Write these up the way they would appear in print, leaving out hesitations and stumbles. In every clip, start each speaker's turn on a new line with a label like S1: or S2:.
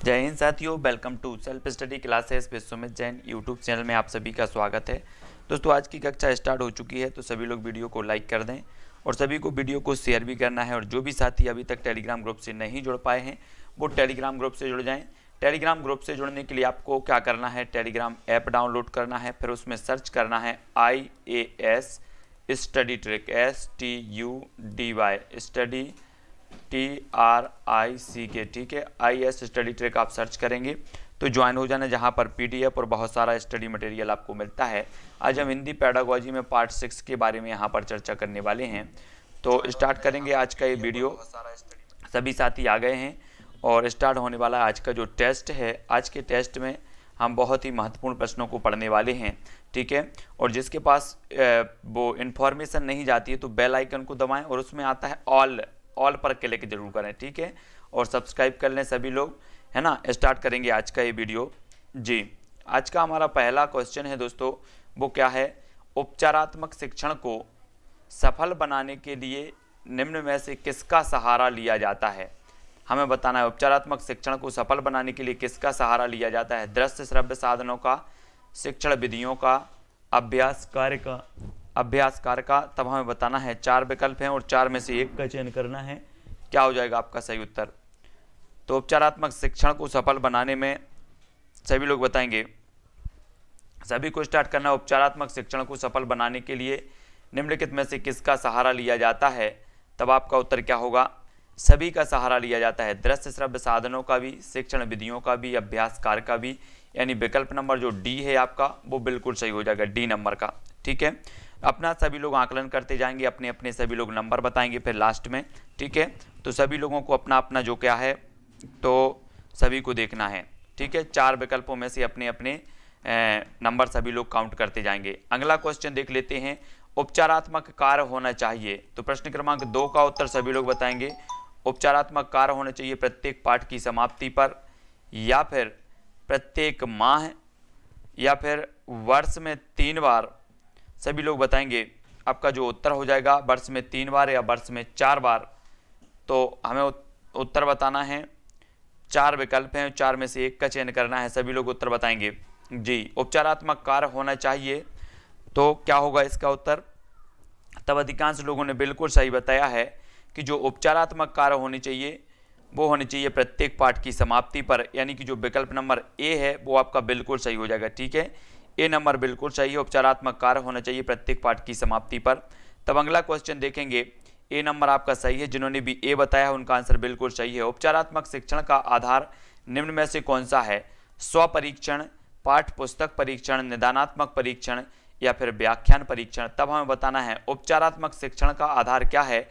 S1: जय हिंद साथियों, welcome to self study classes Vishwamit Jain YouTube channel में आप सभी का स्वागत है। दोस्तों, आज की कक्षा स्टार्ट हो चुकी है, तो सभी लोग वीडियो को लाइक कर दें और सभी को वीडियो को शेयर भी करना है। और जो भी साथी अभी तक टेलीग्राम ग्रुप से नहीं जुड़ पाए हैं वो टेलीग्राम ग्रुप से जुड़ जाएं। टेलीग्राम ग्रुप से जुड़ने के लिए आपको क्या करना है, टेलीग्राम ऐप डाउनलोड करना है, फिर उसमें सर्च करना है IAS study trick, STUDY study TRICK, ठीक है। IAS स्टडी ट्रिक आप सर्च करेंगे तो ज्वाइन हो जाना, जहां पर PDF और बहुत सारा स्टडी मटेरियल आपको मिलता है। आज हम हिंदी पेडागोजी में पार्ट 6 के बारे में यहां पर चर्चा करने वाले हैं। तो स्टार्ट करेंगे आज का ये वीडियो। सभी साथी आ गए हैं और स्टार्ट होने वाला आज का जो टेस्ट है। आज के टेस्ट में हम बहुत ही महत्वपूर्ण प्रश्नों को पढ़ने वाले हैं, ठीक है। और जिसके पास वो इन्फॉर्मेशन नहीं जाती है तो बेल आइकन को दबाएं और उसमें आता है ऑल पर क्लिक जरूर करें, ठीक है। और सब्सक्राइब कर लें सभी लोग, है ना। स्टार्ट करेंगे आज का ये वीडियो जी। आज का हमारा पहला क्वेश्चन है दोस्तों, वो क्या है, उपचारात्मक शिक्षण को सफल बनाने के लिए निम्न में से किसका सहारा लिया जाता है। हमें बताना है उपचारात्मक शिक्षण को सफल बनाने के लिए किसका सहारा लिया जाता है। दृश्य श्रव्य साधनों का, शिक्षण विधियों का, अभ्यास कार्य का। तब हमें बताना है 4 विकल्प हैं और 4 में से एक का चयन करना है। क्या हो जाएगा आपका सही उत्तर। तो उपचारात्मक शिक्षण को सफल बनाने में सभी लोग बताएंगे, सभी को स्टार्ट करना। उपचारात्मक शिक्षण को सफल बनाने के लिए निम्नलिखित में से किसका सहारा लिया जाता है। तब आपका उत्तर क्या होगा, सभी का सहारा लिया जाता है। दृश्य श्रव्य साधनों का भी, शिक्षण विधियों का भी, अभ्यास कार्य का भी। यानी विकल्प नंबर जो डी है आपका वो बिल्कुल सही हो जाएगा, डी नंबर का, ठीक है। अपना सभी लोग आकलन करते जाएंगे, अपने अपने सभी लोग नंबर बताएंगे फिर लास्ट में, ठीक है। तो सभी लोगों को अपना अपना जो क्या है तो सभी को देखना है, ठीक है। 4 विकल्पों में से अपने अपने नंबर सभी लोग काउंट करते जाएंगे। अगला क्वेश्चन देख लेते हैं, उपचारात्मक कार्य होना चाहिए। तो प्रश्न क्रमांक 2 का उत्तर सभी लोग बताएंगे। उपचारात्मक कार्य होना चाहिए प्रत्येक पाठ की समाप्ति पर, या फिर प्रत्येक माह, या फिर वर्ष में 3 बार। सभी लोग बताएंगे आपका जो उत्तर हो जाएगा, वर्ष में 3 बार या वर्ष में 4 बार। तो हमें उत्तर बताना है। 4 विकल्प हैं, 4 में से एक का चयन करना है। सभी लोग उत्तर बताएंगे जी। उपचारात्मक कार्य होना चाहिए तो क्या होगा इसका उत्तर। तब अधिकांश लोगों ने बिल्कुल सही बताया है कि जो उपचारात्मक कार्य होनी चाहिए वो होनी चाहिए प्रत्येक पाठ की समाप्ति पर। यानी कि जो विकल्प नंबर ए है वो आपका बिल्कुल सही हो जाएगा, ठीक है। ए नंबर बिल्कुल सही है, उपचारात्मक कार्य होना चाहिए प्रत्येक पाठ की समाप्ति पर। तब अगला क्वेश्चन देखेंगे, ए नंबर आपका सही है। जिन्होंने भी ए बताया उनका आंसर बिल्कुल सही है। उपचारात्मक शिक्षण का आधार निम्न में से कौन सा है। स्वपरीक्षण, पाठ पुस्तक परीक्षण, निदानात्मक परीक्षण या फिर व्याख्यान परीक्षण। तब हमें बताना है उपचारात्मक शिक्षण का आधार क्या है।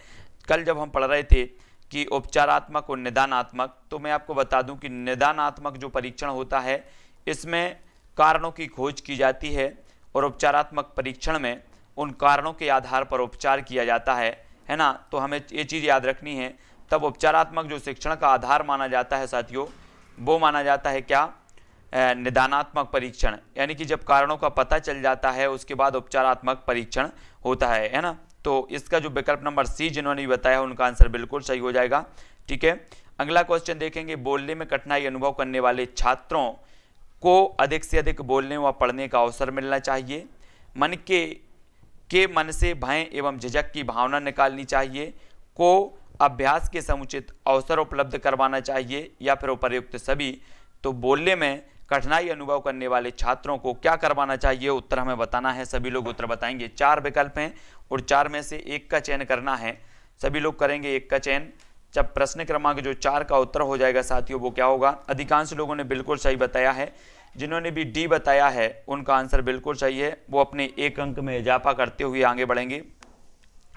S1: कल जब हम पढ़ रहे थे कि उपचारात्मक और निदानात्मक, तो मैं आपको बता दूं कि निदानात्मक जो परीक्षण होता है इसमें कारणों की खोज की जाती है और उपचारात्मक परीक्षण में उन कारणों के आधार पर उपचार किया जाता है ना। तो हमें ये चीज़ याद रखनी है। तब उपचारात्मक जो शिक्षण का आधार माना जाता है साथियों, वो माना जाता है क्या, निदानात्मक परीक्षण। यानी कि जब कारणों का पता चल जाता है उसके बाद उपचारात्मक परीक्षण होता है ना। तो इसका जो विकल्प नंबर सी जिन्होंने भी बताया उनका आंसर बिल्कुल सही हो जाएगा, ठीक है। अगला क्वेश्चन देखेंगे, बोलने में कठिनाई अनुभव करने वाले छात्रों को अधिक से अधिक बोलने व पढ़ने का अवसर मिलना चाहिए। मन से भय एवं झिझक की भावना निकालनी चाहिए। को अभ्यास के समुचित अवसर उपलब्ध करवाना चाहिए या फिर उपर्युक्त सभी। तो बोलने में कठिनाई अनुभव करने वाले छात्रों को क्या करवाना चाहिए, उत्तर हमें बताना है। सभी लोग उत्तर बताएंगे। 4 विकल्प हैं और 4 में से एक का चयन करना है। सभी लोग करेंगे एक का चयन। जब प्रश्न क्रमांक जो 4 का उत्तर हो जाएगा साथियों वो क्या होगा। अधिकांश लोगों ने बिल्कुल सही बताया है। जिन्होंने भी डी बताया है उनका आंसर बिल्कुल सही है। वो अपने 1 अंक में इजाफा करते हुए आगे बढ़ेंगे,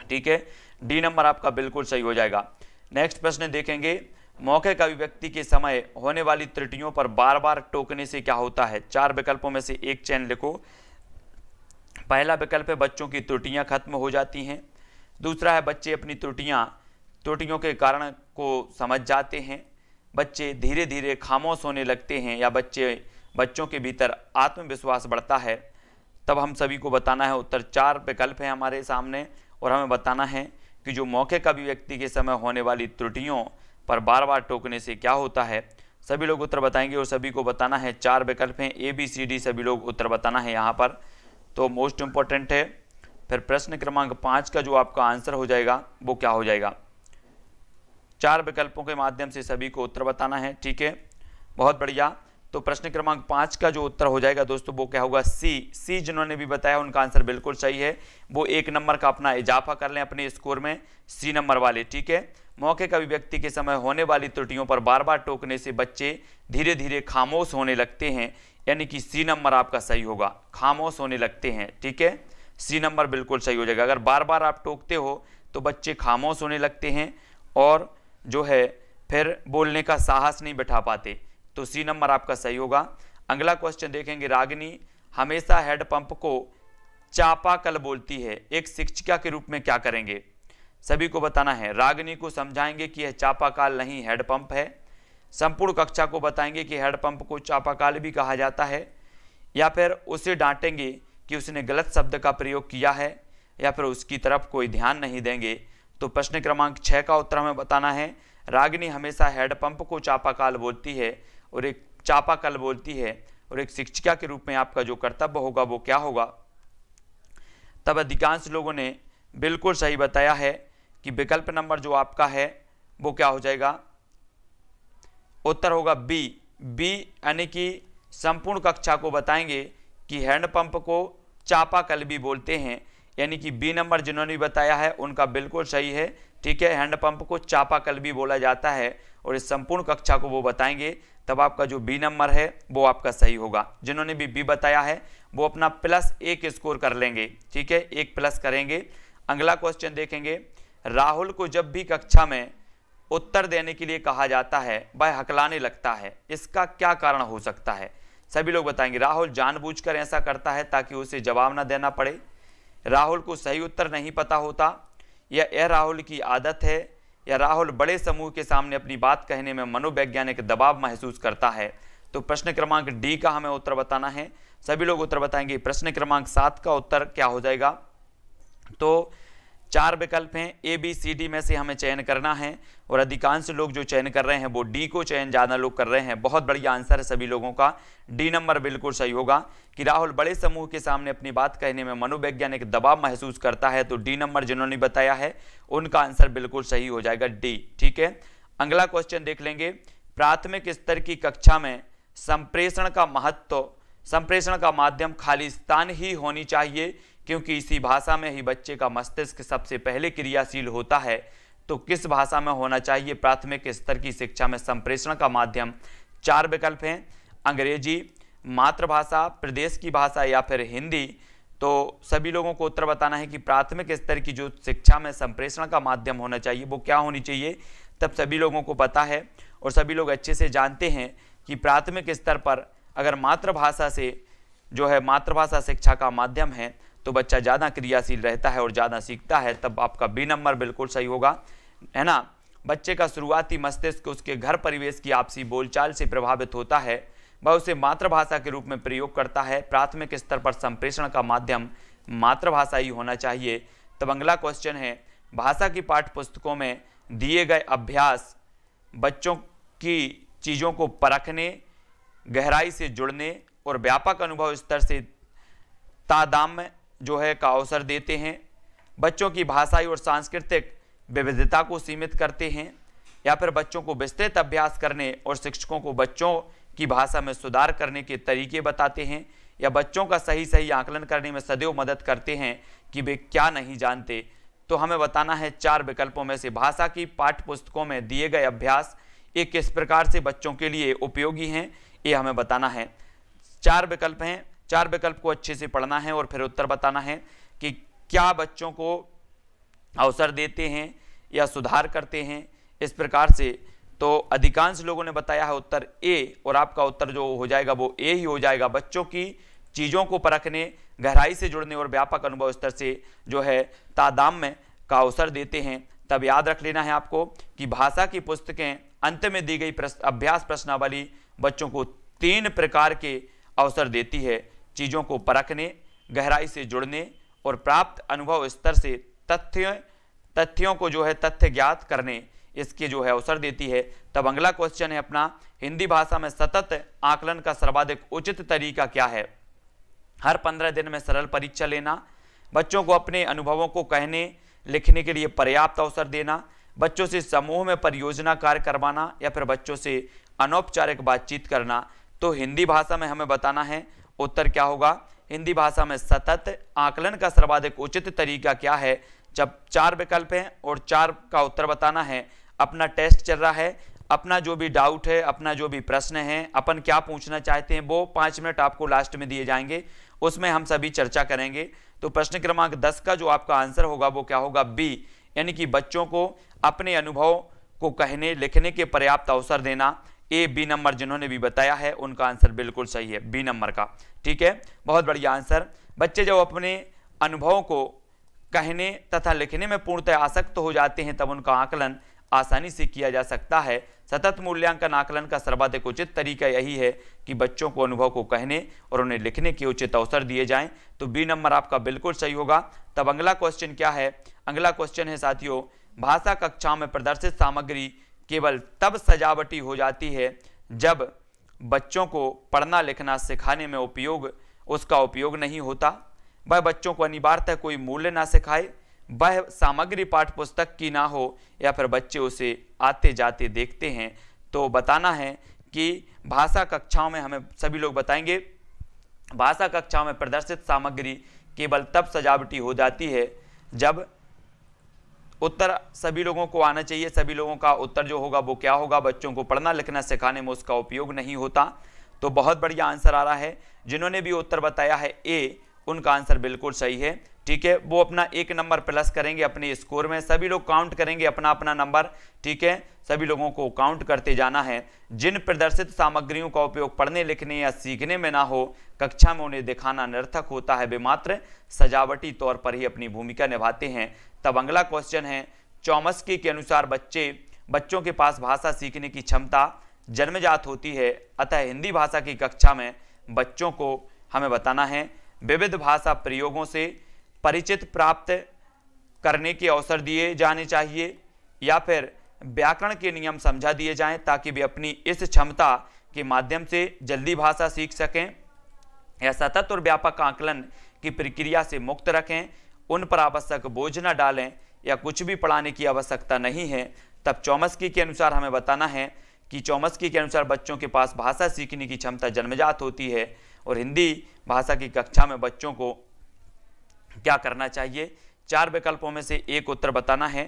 S1: ठीक है। डी नंबर आपका बिल्कुल सही हो जाएगा। नेक्स्ट प्रश्न देखेंगे, मौखिक अभिव्यक्ति के समय होने वाली त्रुटियों पर बार बार टोकने से क्या होता है। 4 विकल्पों में से एक चयन लिखो। पहला विकल्प है बच्चों की त्रुटियां खत्म हो जाती हैं। दूसरा है बच्चे अपनी त्रुटियों के कारण को समझ जाते हैं। बच्चे धीरे धीरे खामोश होने लगते हैं, या बच्चों के भीतर आत्मविश्वास बढ़ता है। तब हम सभी को बताना है उत्तर। 4 विकल्प हैं हमारे सामने और हमें बताना है कि जो मौखिक अभिव्यक्ति के समय होने वाली त्रुटियों पर बार बार टोकने से क्या होता है। सभी लोग उत्तर बताएंगे और सभी को बताना है। 4 विकल्प हैं, ए बी सी डी, सभी लोग उत्तर बताना है यहाँ पर, तो मोस्ट इंपॉर्टेंट है। फिर प्रश्न क्रमांक 5 का जो आपका आंसर हो जाएगा वो क्या हो जाएगा, 4 विकल्पों के माध्यम से सभी को उत्तर बताना है, ठीक है, बहुत बढ़िया। तो प्रश्न क्रमांक 5 का जो उत्तर हो जाएगा दोस्तों वो क्या होगा, सी जिन्होंने भी बताया उनका आंसर बिल्कुल सही है। वो 1 नंबर का अपना इजाफा कर लें अपने स्कोर में, सी नंबर वाले, ठीक है। मौखिक अभिव्यक्ति के समय होने वाली त्रुटियों पर बार बार टोकने से बच्चे धीरे धीरे खामोश होने लगते हैं, यानी कि सी नंबर आपका सही होगा, खामोश होने लगते हैं, ठीक है, सी नंबर बिल्कुल सही हो जाएगा। अगर बार बार आप टोकते हो तो बच्चे खामोश होने लगते हैं और जो है फिर बोलने का साहस नहीं बिठा पाते, तो सी नंबर आपका सही होगा। अगला क्वेश्चन देखेंगे, रागिनी हमेशा हेडपंप को चापाकल बोलती है, एक शिक्षिका के रूप में क्या करेंगे, सभी को बताना है। रागिनी को समझाएंगे कि यह चापाकल नहीं हेडपंप है, संपूर्ण कक्षा को बताएंगे कि हेडपंप को चापाकल भी कहा जाता है, या फिर उसे डांटेंगे कि उसने गलत शब्द का प्रयोग किया है, या फिर उसकी तरफ कोई ध्यान नहीं देंगे। तो प्रश्न क्रमांक 6 का उत्तर हमें बताना है। रागिनी हमेशा हेडपंप को चापाकल बोलती है और एक चापाकल बोलती है, और एक शिक्षिका के रूप में आपका जो कर्तव्य होगा वो क्या होगा। तब अधिकांश लोगों ने बिल्कुल सही बताया है कि विकल्प नंबर जो आपका है वो क्या हो जाएगा, उत्तर होगा बी, यानी कि संपूर्ण कक्षा को बताएंगे कि हैंडपंप को चापाकल भी बोलते हैं, यानी कि बी नंबर जिन्होंने बताया है उनका बिल्कुल सही है, ठीक है, हैंडपंप को चापाकल भी बोला जाता है और इस संपूर्ण कक्षा को वो बताएंगे, तब आपका जो बी नंबर है वो आपका सही होगा। जिन्होंने भी बी बताया है वो अपना +1 स्कोर कर लेंगे, ठीक है, 1 प्लस करेंगे। अगला क्वेश्चन देखेंगे, राहुल को जब भी कक्षा में उत्तर देने के लिए कहा जाता है वह हकलाने लगता है, इसका क्या कारण हो सकता है, सभी लोग बताएंगे। राहुल जानबूझकर ऐसा करता है ताकि उसे जवाब ना देना पड़े, राहुल को सही उत्तर नहीं पता होता, या यह राहुल की आदत है, या राहुल बड़े समूह के सामने अपनी बात कहने में मनोवैज्ञानिक दबाव महसूस करता है। तो प्रश्न क्रमांक डी का हमें उत्तर बताना है, सभी लोग उत्तर बताएंगे। प्रश्न क्रमांक 7 का उत्तर क्या हो जाएगा, तो 4 विकल्प हैं, ए बी सी डी में से हमें चयन करना है और अधिकांश लोग जो चयन कर रहे हैं वो डी को चयन ज़्यादा लोग कर रहे हैं, बहुत बढ़िया आंसर है सभी लोगों का, डी नंबर बिल्कुल सही होगा कि राहुल बड़े समूह के सामने अपनी बात कहने में मनोवैज्ञानिक दबाव महसूस करता है, तो डी नंबर जिन्होंने बताया है उनका आंसर बिल्कुल सही हो जाएगा डी, ठीक है। अगला क्वेश्चन देख लेंगे, प्राथमिक स्तर की कक्षा में संप्रेषण का महत्व, संप्रेषण का माध्यम खालिस्तान ही होनी चाहिए क्योंकि इसी भाषा में ही बच्चे का मस्तिष्क सबसे पहले क्रियाशील होता है, तो किस भाषा में होना चाहिए प्राथमिक स्तर की शिक्षा में संप्रेषण का माध्यम। 4 विकल्प हैं, अंग्रेजी, मातृभाषा, प्रदेश की भाषा या फिर हिंदी। तो सभी लोगों को उत्तर बताना है कि प्राथमिक स्तर की जो शिक्षा में संप्रेषण का माध्यम होना चाहिए वो क्या होनी चाहिए। तब सभी लोगों को पता है और सभी लोग अच्छे से जानते हैं कि प्राथमिक स्तर पर अगर मातृभाषा से जो है मातृभाषा शिक्षा का माध्यम है तो बच्चा ज़्यादा क्रियाशील रहता है और ज़्यादा सीखता है, तब आपका बी नंबर बिल्कुल सही होगा, है ना। बच्चे का शुरुआती मस्तिष्क उसके घर परिवेश की आपसी बोलचाल से प्रभावित होता है, वह उसे मातृभाषा के रूप में प्रयोग करता है, प्राथमिक स्तर पर संप्रेषण का माध्यम मातृभाषा ही होना चाहिए। तब अगला क्वेश्चन है, भाषा की पाठ्य पुस्तकों में दिए गए अभ्यास बच्चों की चीज़ों को परखने, गहराई से जुड़ने और व्यापक अनुभव स्तर से तादात्म्य जो है का अवसर देते हैं, बच्चों की भाषाई और सांस्कृतिक विविधता को सीमित करते हैं, या फिर बच्चों को विस्तृत अभ्यास करने और शिक्षकों को बच्चों की भाषा में सुधार करने के तरीके बताते हैं, या बच्चों का सही आकलन करने में सदैव मदद करते हैं कि वे क्या नहीं जानते। तो हमें बताना है 4 विकल्पों में से भाषा की पाठ्य पुस्तकों में दिए गए अभ्यास ये किस प्रकार से बच्चों के लिए उपयोगी हैं, ये हमें बताना है। 4 विकल्प हैं, 4 विकल्प को अच्छे से पढ़ना है और फिर उत्तर बताना है कि क्या बच्चों को अवसर देते हैं या सुधार करते हैं, इस प्रकार से। तो अधिकांश लोगों ने बताया है उत्तर ए, और आपका उत्तर जो हो जाएगा वो ए ही हो जाएगा, बच्चों की चीज़ों को परखने, गहराई से जुड़ने और व्यापक अनुभव स्तर से जो है तादात्म्य का अवसर देते हैं। तब याद रख लेना है आपको कि भाषा की पुस्तकें अंत में दी गई अभ्यास प्रश्नावली बच्चों को 3 प्रकार के अवसर देती है, चीज़ों को परखने, गहराई से जुड़ने और प्राप्त अनुभव स्तर से तथ्यों को जो है तथ्य ज्ञात करने, इसके जो है अवसर देती है। तब अगला क्वेश्चन है अपना, हिंदी भाषा में सतत आकलन का सर्वाधिक उचित तरीका क्या है? हर 15 दिन में सरल परीक्षा लेना, बच्चों को अपने अनुभवों को कहने लिखने के लिए पर्याप्त अवसर देना, बच्चों से समूह में परियोजना कार्य करवाना, या फिर बच्चों से अनौपचारिक बातचीत करना। तो हिंदी भाषा में हमें बताना है उत्तर क्या होगा। हिंदी भाषा में सतत आकलन का सर्वाधिक उचित तरीका क्या है? जब 4 विकल्प हैं और 4 का उत्तर बताना है। अपना टेस्ट चल रहा है, अपना जो भी डाउट है, अपना जो भी प्रश्न है, अपन क्या पूछना चाहते हैं, वो 5 मिनट आपको लास्ट में दिए जाएंगे, उसमें हम सभी चर्चा करेंगे। तो प्रश्न क्रमांक 10 का जो आपका आंसर होगा वो क्या होगा? बी, यानी कि बच्चों को अपने अनुभव को कहने लिखने के पर्याप्त अवसर देना। ए, बी नंबर जिन्होंने भी बताया है उनका आंसर बिल्कुल सही है, बी नंबर का। ठीक है, बहुत बढ़िया आंसर। बच्चे जब अपने अनुभवों को कहने तथा लिखने में पूर्णतः आसक्त हो जाते हैं तब उनका आकलन आसानी से किया जा सकता है। सतत मूल्यांकन आकलन का सर्वाधिक उचित तरीका यही है कि बच्चों को अनुभव को कहने और उन्हें लिखने के उचित अवसर दिए जाएं। तो बी नंबर आपका बिल्कुल सही होगा। तब अगला क्वेश्चन क्या है? अगला क्वेश्चन है साथियों, भाषा कक्षाओं में प्रदर्शित सामग्री केवल तब सजावटी हो जाती है जब बच्चों को पढ़ना लिखना सिखाने में उसका उपयोग नहीं होता। वह बच्चों को अनिवार्यतः कोई मूल्य ना सिखाए, वह सामग्री पाठ्य पुस्तक की ना हो, या फिर बच्चे उसे आते जाते देखते हैं। तो बताना है कि भाषा कक्षाओं में, हमें सभी लोग बताएंगे, भाषा कक्षाओं में प्रदर्शित सामग्री केवल तब सजावटी हो जाती है जब, उत्तर सभी लोगों को आना चाहिए, सभी लोगों का उत्तर जो होगा वो क्या होगा? बच्चों को पढ़ना लिखना सिखाने में उसका उपयोग नहीं होता। तो बहुत बढ़िया आंसर आ रहा है। जिन्होंने भी उत्तर बताया है ए, उनका आंसर बिल्कुल सही है। ठीक है, वो अपना 1 नंबर प्लस करेंगे अपने स्कोर में। सभी लोग काउंट करेंगे अपना अपना नंबर। ठीक है, सभी लोगों को काउंट करते जाना है। जिन प्रदर्शित सामग्रियों का उपयोग पढ़ने लिखने या सीखने में ना हो, कक्षा में उन्हें दिखाना निरर्थक होता है, वे मात्र सजावटी तौर पर ही अपनी भूमिका निभाते हैं। तब अगला क्वेश्चन है, चॉम्स्की के अनुसार बच्चों के पास भाषा सीखने की क्षमता जन्मजात होती है, अतः हिंदी भाषा की कक्षा में बच्चों को हमें बताना है विविध भाषा प्रयोगों से परिचित प्राप्त करने के अवसर दिए जाने चाहिए, या फिर व्याकरण के नियम समझा दिए जाएं ताकि वे अपनी इस क्षमता के माध्यम से जल्दी भाषा सीख सकें, या सतत और व्यापक आकलन की प्रक्रिया से मुक्त रखें, उन पर आवश्यक बोझ न डालें, या कुछ भी पढ़ाने की आवश्यकता नहीं है। तब चॉम्स्की के अनुसार हमें बताना है कि चॉम्स्की के अनुसार बच्चों के पास भाषा सीखने की क्षमता जन्मजात होती है और हिंदी भाषा की कक्षा में बच्चों को क्या करना चाहिए? 4 विकल्पों में से एक उत्तर बताना है।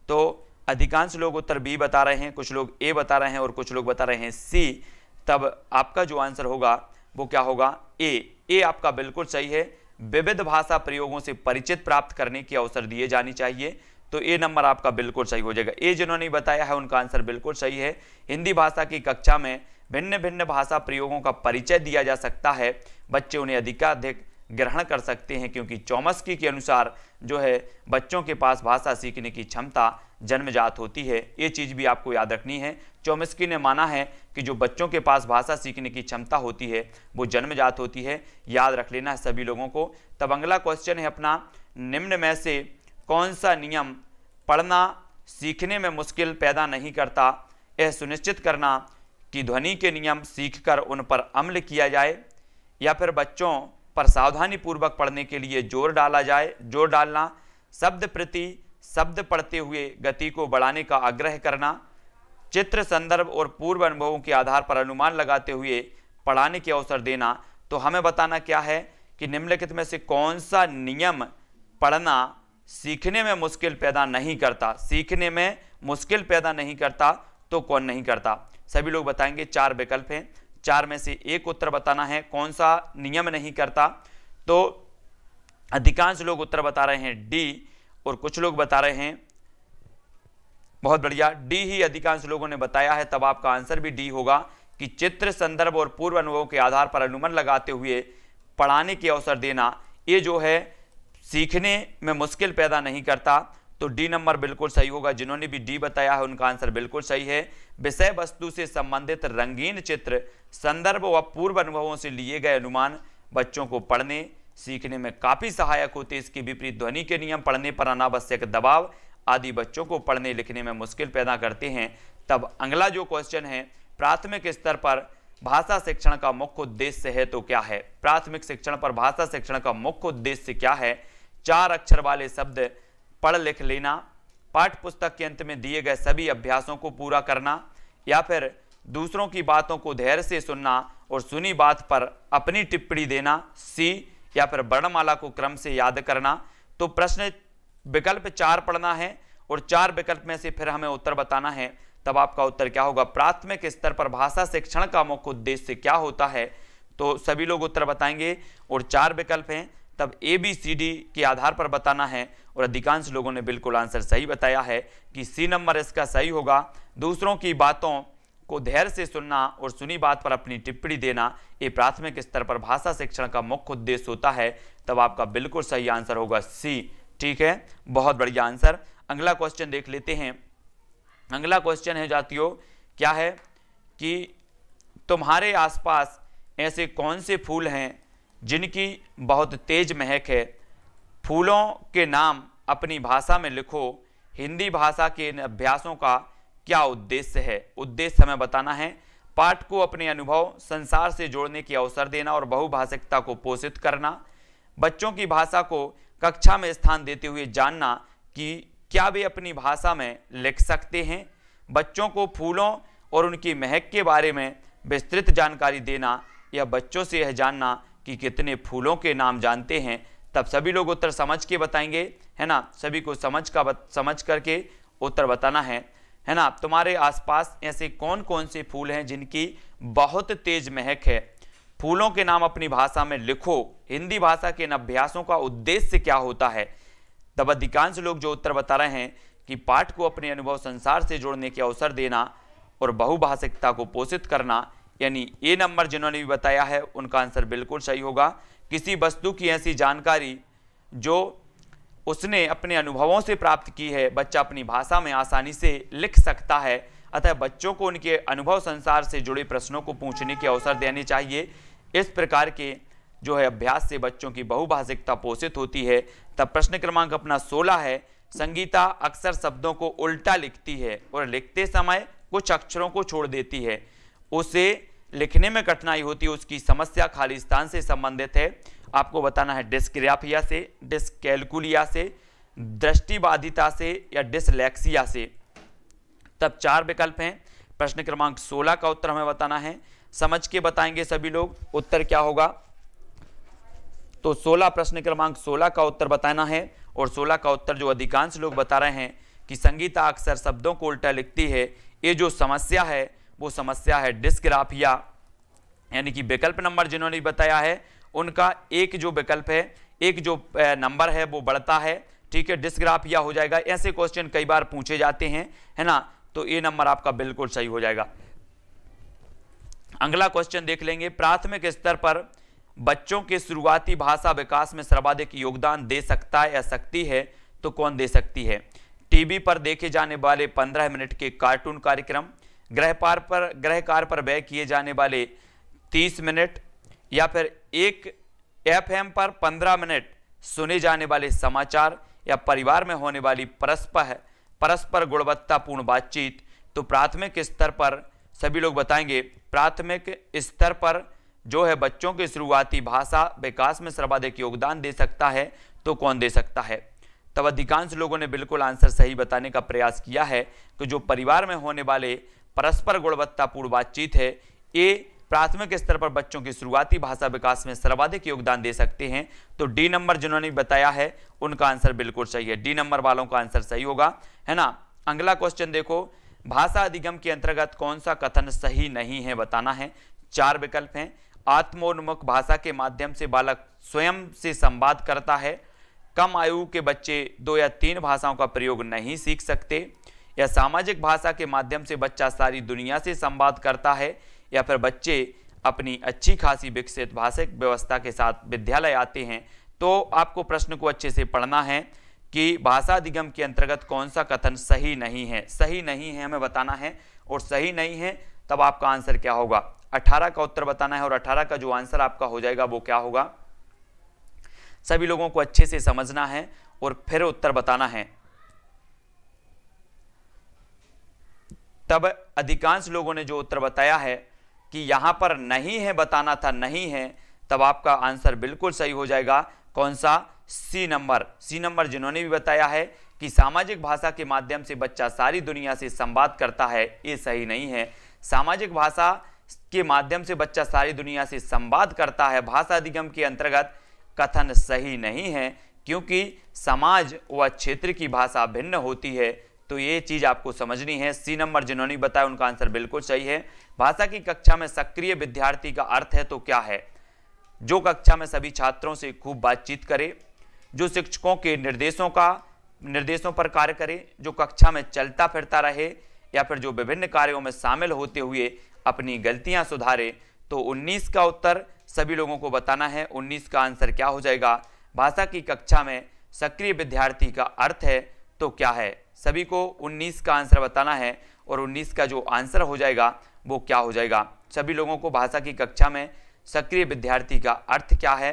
S1: तो अधिकांश लोग उत्तर बी बता रहे हैं, कुछ लोग ए बता रहे हैं और कुछ लोग बता रहे हैं सी। तब आपका जो आंसर होगा वो क्या होगा? ए आपका बिल्कुल सही है। विविध भाषा प्रयोगों से परिचित प्राप्त करने के अवसर दिए जाने चाहिए। तो ए नंबर आपका बिल्कुल सही हो जाएगा। ए जिन्होंने बताया है उनका आंसर बिल्कुल सही है। हिंदी भाषा की कक्षा में भिन्न भिन्न भाषा प्रयोगों का परिचय दिया जा सकता है, बच्चे उन्हें अधिकाधिक ग्रहण कर सकते हैं, क्योंकि चॉम्स्की के अनुसार जो है बच्चों के पास भाषा सीखने की क्षमता जन्मजात होती है। ये चीज़ भी आपको याद रखनी है। चॉम्स्की ने माना है कि जो बच्चों के पास भाषा सीखने की क्षमता होती है वो जन्मजात होती है। याद रख लेना है सभी लोगों को। तब अगला क्वेश्चन है अपना, निम्न में से कौन सा नियम पढ़ना सीखने में मुश्किल पैदा नहीं करता? यह सुनिश्चित करना कि ध्वनि के नियम सीखकर उन पर अमल किया जाए, या फिर बच्चों पर सावधानी पूर्वक पढ़ने के लिए जोर डालना, शब्द प्रति शब्द पढ़ते हुए गति को बढ़ाने का आग्रह करना, चित्र संदर्भ और पूर्व अनुभवों के आधार पर अनुमान लगाते हुए पढ़ाने के अवसर देना। तो हमें बताना क्या है कि निम्नलिखित में से कौन सा नियम पढ़ना सीखने में मुश्किल पैदा नहीं करता? सीखने में मुश्किल पैदा नहीं करता तो कौन नहीं करता? सभी लोग बताएंगे। 4 विकल्प हैं, 4 में से एक उत्तर बताना है कौन सा नियम नहीं करता। तो अधिकांश लोग उत्तर बता रहे हैं डी और कुछ लोग बता रहे हैं, बहुत बढ़िया, डी ही अधिकांश लोगों ने बताया है। तब आपका आंसर भी डी होगा कि चित्र संदर्भ और पूर्व अनुभव के आधार पर अनुमान लगाते हुए पढ़ाने के अवसर देना, ये जो है सीखने में मुश्किल पैदा नहीं करता। तो डी नंबर बिल्कुल सही होगा। जिन्होंने भी डी बताया है उनका आंसर बिल्कुल सही है। विषय वस्तु से संबंधित रंगीन चित्र संदर्भ व पूर्व अनुभवों से लिए गए अनुमान बच्चों को पढ़ने सीखने में काफ़ी सहायक होते। इसके विपरीत ध्वनि के नियम पढ़ने पर अनावश्यक दबाव आदि बच्चों को पढ़ने लिखने में मुश्किल पैदा करते हैं। तब अगला जो क्वेश्चन है, प्राथमिक स्तर पर भाषा शिक्षण का मुख्य उद्देश्य है तो क्या है? प्राथमिक शिक्षण पर भाषा शिक्षण का मुख्य उद्देश्य क्या है? 4 अक्षर वाले शब्द पढ़ लिख लेना, पाठ्य पुस्तक के अंत में दिए गए सभी अभ्यासों को पूरा करना, या फिर दूसरों की बातों को धैर्य से सुनना और सुनी बात पर अपनी टिप्पणी देना, सी, या फिर वर्णमाला को क्रम से याद करना। तो प्रश्न विकल्प 4 पढ़ना है और 4 विकल्प में से फिर हमें उत्तर बताना है। तब आपका उत्तर क्या होगा? प्राथमिक स्तर पर भाषा शिक्षण का मुख्य उद्देश्य क्या होता है? तो सभी लोग उत्तर बताएंगे और 4 विकल्प हैं, तब ABCD के आधार पर बताना है और अधिकांश लोगों ने बिल्कुल आंसर सही बताया है कि सी नंबर इसका सही होगा। दूसरों की बातों को धैर्य से सुनना और सुनी बात पर अपनी टिप्पणी देना, ये प्राथमिक स्तर पर भाषा शिक्षण का मुख्य उद्देश्य होता है। तब आपका बिल्कुल सही आंसर होगा सी। ठीक है, बहुत बढ़िया आंसर। अगला क्वेश्चन देख लेते हैं। अगला क्वेश्चन है जातियों, क्या है कि तुम्हारे आसपास ऐसे कौन से फूल हैं जिनकी बहुत तेज महक है? फूलों के नाम अपनी भाषा में लिखो। हिंदी भाषा के इन अभ्यासों का क्या उद्देश्य है? उद्देश्य हमें बताना है। पाठ को अपने अनुभव संसार से जोड़ने की अवसर देना और बहुभाषिकता को पोषित करना, बच्चों की भाषा को कक्षा में स्थान देते हुए जानना कि क्या वे अपनी भाषा में लिख सकते हैं, बच्चों को फूलों और उनकी महक के बारे में विस्तृत जानकारी देना, या बच्चों से यह जानना कि कितने फूलों के नाम जानते हैं। तब सभी लोग उत्तर समझ के बताएंगे, है ना? सभी को समझ करके उत्तर बताना है ना? तुम्हारे आसपास ऐसे कौन कौन से फूल हैं जिनकी बहुत तेज महक है? फूलों के नाम अपनी भाषा में लिखो। हिंदी भाषा के इन अभ्यासों का उद्देश्य क्या होता है? तब अधिकांश लोग जो उत्तर बता रहे हैं कि पाठ को अपने अनुभव संसार से जोड़ने के अवसर देना और बहुभाषिकता को पोषित करना, यानी ए नंबर जिन्होंने भी बताया है उनका आंसर बिल्कुल सही होगा। किसी वस्तु की ऐसी जानकारी जो उसने अपने अनुभवों से प्राप्त की है, बच्चा अपनी भाषा में आसानी से लिख सकता है। अतः बच्चों को उनके अनुभव संसार से जुड़े प्रश्नों को पूछने के अवसर देने चाहिए। इस प्रकार के जो है अभ्यास से बच्चों की बहुभाषिकता पोषित होती है। तब प्रश्न क्रमांक अपना 16 है, संगीता अक्सर शब्दों को उल्टा लिखती है और लिखते समय कुछ अक्षरों को छोड़ देती है, उसे लिखने में कठिनाई होती है, उसकी समस्या खालिस्तान से संबंधित है। आपको बताना है डिस्ग्राफिया से, डिस्कैलकुलिया से, दृष्टिबाधिता से, या डिसलेक्सिया से। तब 4 विकल्प हैं। प्रश्न क्रमांक 16 का उत्तर हमें बताना है। समझ के बताएंगे सभी लोग उत्तर क्या होगा। तो 16 प्रश्न क्रमांक 16 का उत्तर बताना है और 16 का उत्तर जो अधिकांश लोग बता रहे हैं कि संगीता अक्सर शब्दों को उल्टा लिखती है, ये जो समस्या है वो समस्या है डिस्ग्राफिया, यानी कि विकल्प नंबर जिन्होंने बताया है उनका एक जो विकल्प है, एक जो नंबर है वो बढ़ता है। ठीक है, डिस्ग्राफिया हो जाएगा। ऐसे क्वेश्चन कई बार पूछे जाते हैं, है ना? तो ये नंबर आपका बिल्कुल सही हो जाएगा। अगला क्वेश्चन देख लेंगे। प्राथमिक स्तर पर बच्चों के शुरुआती भाषा विकास में सर्वाधिक योगदान दे सकता है या सकती है तो कौन दे सकती है? टीवी पर देखे जाने वाले 15 मिनट के कार्टून कार्यक्रम, गृह कार्य पर व्यय किए जाने वाले 30 मिनट, या फिर एक FM पर 15 मिनट सुने जाने वाले समाचार, या परिवार में होने वाली परस्पर गुणवत्तापूर्ण बातचीत। तो प्राथमिक स्तर पर सभी लोग बताएंगे, प्राथमिक स्तर पर जो है बच्चों के शुरुआती भाषा विकास में सर्वाधिक योगदान दे सकता है तो कौन दे सकता है? तब अधिकांश लोगों ने बिल्कुल आंसर सही बताने का प्रयास किया है कि जो परिवार में होने वाले परस्पर गुणवत्तापूर्ण बातचीत है, ये प्राथमिक स्तर पर बच्चों की शुरुआती भाषा विकास में सर्वाधिक योगदान दे सकते हैं। तो डी नंबर जिन्होंने बताया है उनका आंसर बिल्कुल सही है। डी नंबर वालों का आंसर सही होगा, है ना? अगला क्वेश्चन देखो, भाषा अधिगम के अंतर्गत कौन सा कथन सही नहीं है बताना है। 4 विकल्प हैं। आत्मोन्मुख भाषा के माध्यम से बालक स्वयं से संवाद करता है, कम आयु के बच्चे 2 या 3 भाषाओं का प्रयोग नहीं सीख सकते, या सामाजिक भाषा के माध्यम से बच्चा सारी दुनिया से संवाद करता है, या फिर बच्चे अपनी अच्छी खासी विकसित भाषिक व्यवस्था के साथ विद्यालय आते हैं। तो आपको प्रश्न को अच्छे से पढ़ना है कि भाषा अधिगम के अंतर्गत कौन सा कथन सही नहीं है। सही नहीं है हमें बताना है, और सही नहीं है तब आपका आंसर क्या होगा? 18 का उत्तर बताना है, और 18 का जो आंसर आपका हो जाएगा वो क्या होगा? सभी लोगों को अच्छे से समझना है और फिर उत्तर बताना है। तब अधिकांश लोगों ने जो उत्तर बताया है कि यहाँ पर नहीं है बताना था, नहीं है, तब आपका आंसर बिल्कुल सही हो जाएगा। कौन सा? सी नंबर। सी नंबर जिन्होंने भी बताया है कि सामाजिक भाषा के माध्यम से बच्चा सारी दुनिया से संवाद करता है, ये सही नहीं है। सामाजिक भाषा के माध्यम से बच्चा सारी दुनिया से संवाद करता है, भाषा अधिगम के अंतर्गत कथन सही नहीं है, क्योंकि समाज व क्षेत्र की भाषा भिन्न होती है। तो ये चीज आपको समझनी है। सी नंबर जिन्होंने बताया उनका आंसर बिल्कुल सही है। भाषा की कक्षा में सक्रिय विद्यार्थी का अर्थ है तो क्या है? जो कक्षा में सभी छात्रों से खूब बातचीत करे, जो शिक्षकों के निर्देशों पर कार्य करे, जो कक्षा में चलता फिरता रहे, या फिर जो विभिन्न कार्यों में शामिल होते हुए अपनी गलतियां सुधारे। तो 19 का उत्तर सभी लोगों को बताना है। 19 का आंसर क्या हो जाएगा? भाषा की कक्षा में सक्रिय विद्यार्थी का अर्थ है तो क्या है? सभी को 19 का आंसर बताना है और 19 का जो आंसर हो जाएगा वो क्या हो जाएगा? सभी लोगों को भाषा की कक्षा में सक्रिय विद्यार्थी का अर्थ क्या है,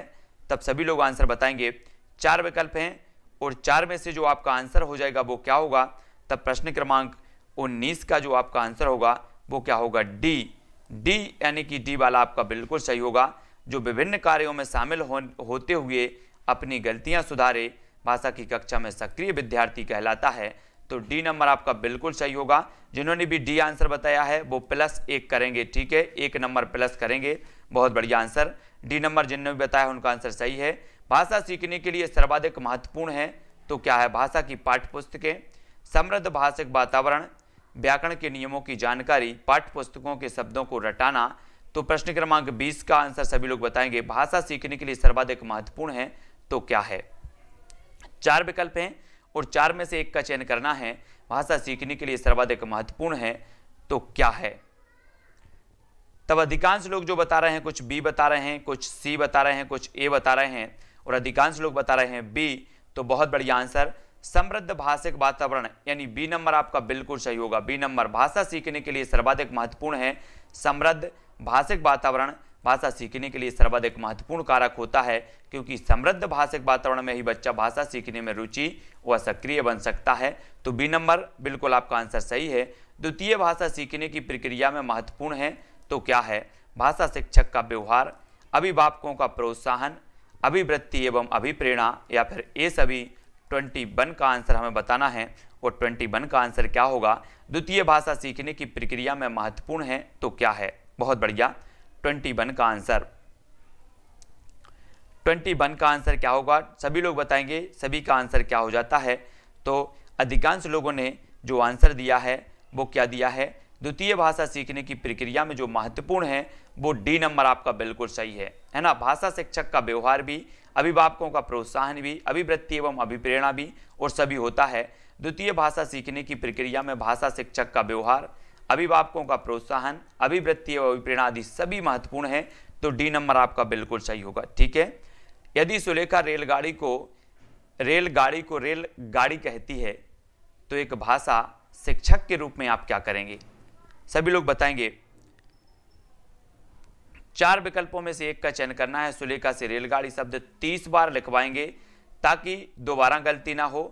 S1: तब सभी लोग आंसर बताएंगे। 4 विकल्प हैं और 4 में से जो आपका आंसर हो जाएगा वो क्या होगा? तब प्रश्न क्रमांक 19 का जो आपका आंसर होगा वो क्या होगा? डी। डी यानी कि डी वाला आपका बिल्कुल सही होगा। जो विभिन्न कार्यों में शामिल होते हुए अपनी गलतियां सुधारे, भाषा की कक्षा में सक्रिय विद्यार्थी कहलाता है। तो डी नंबर आपका बिल्कुल सही होगा। जिन्होंने भी डी आंसर बताया है वो +1 करेंगे, ठीक है, 1 नंबर प्लस करेंगे। बहुत बढ़िया आंसर। डी नंबर जिन्होंने भी बताया उनका आंसर सही है। भाषा सीखने के लिए सर्वाधिक महत्वपूर्ण है तो क्या है? भाषा की पाठ्यपुस्तकें, समृद्ध भाषिक वातावरण, व्याकरण के नियमों की जानकारी, पाठ्यपुस्तकों के शब्दों को रटाना। तो प्रश्न क्रमांक 20 का आंसर सभी लोग बताएंगे। भाषा सीखने के लिए सर्वाधिक महत्वपूर्ण है तो क्या है? 4 विकल्प हैं और 4 में से एक का चयन करना है। भाषा सीखने के लिए सर्वाधिक महत्वपूर्ण है तो क्या है? तब अधिकांश लोग जो बता रहे हैं, कुछ बी बता रहे हैं, कुछ सी बता रहे हैं, कुछ ए बता रहे हैं और अधिकांश लोग बता रहे हैं बी। तो बहुत बढ़िया आंसर, समृद्ध भाषिक वातावरण, यानी बी नंबर आपका बिल्कुल सही होगा। बी नंबर भाषा सीखने के लिए सर्वाधिक महत्वपूर्ण है। समृद्ध भाषिक वातावरण भाषा सीखने के लिए सर्वाधिक महत्वपूर्ण कारक होता है, क्योंकि समृद्ध भाषिक वातावरण में ही बच्चा भाषा सीखने में रुचि व सक्रिय बन सकता है। तो बी नंबर बिल्कुल आपका आंसर सही है। द्वितीय भाषा सीखने की प्रक्रिया में महत्वपूर्ण है तो क्या है? भाषा शिक्षक का व्यवहार, अभिभावकों का प्रोत्साहन, अभिवृत्ति एवं अभिप्रेरणा, या फिर ये सभी। 21 का आंसर हमें बताना है और 21 का आंसर क्या होगा? द्वितीय भाषा सीखने की प्रक्रिया में महत्वपूर्ण है तो क्या है? बहुत बढ़िया, 21 का आंसर। 21 का आंसर क्या होगा? सभी लोग बताएंगे सभी का आंसर क्या हो जाता है। तो अधिकांश लोगों ने जो आंसर दिया है वो क्या दिया है? द्वितीय भाषा सीखने की प्रक्रिया में जो महत्वपूर्ण है वो डी नंबर आपका बिल्कुल सही है ना। भाषा शिक्षक का व्यवहार भी, अभिभावकों का प्रोत्साहन भी, अभिवृत्ति एवं अभिप्रेरणा भी और सभी होता है। द्वितीय भाषा सीखने की प्रक्रिया में भाषा शिक्षक का व्यवहार, अभिभावकों का प्रोत्साहन, अभिवृत्ति एवं अभिप्रेरणा आदि सभी महत्वपूर्ण है। तो डी नंबर आपका बिल्कुल सही होगा, ठीक है। यदि सुलेखा रेलगाड़ी को रेलगाड़ी कहती है तो एक भाषा शिक्षक के रूप में आप क्या करेंगे? सभी लोग बताएंगे। 4 विकल्पों में से एक का चयन करना है। सुलेखा से रेलगाड़ी शब्द 30 बार लिखवाएंगे ताकि दोबारा गलती ना हो।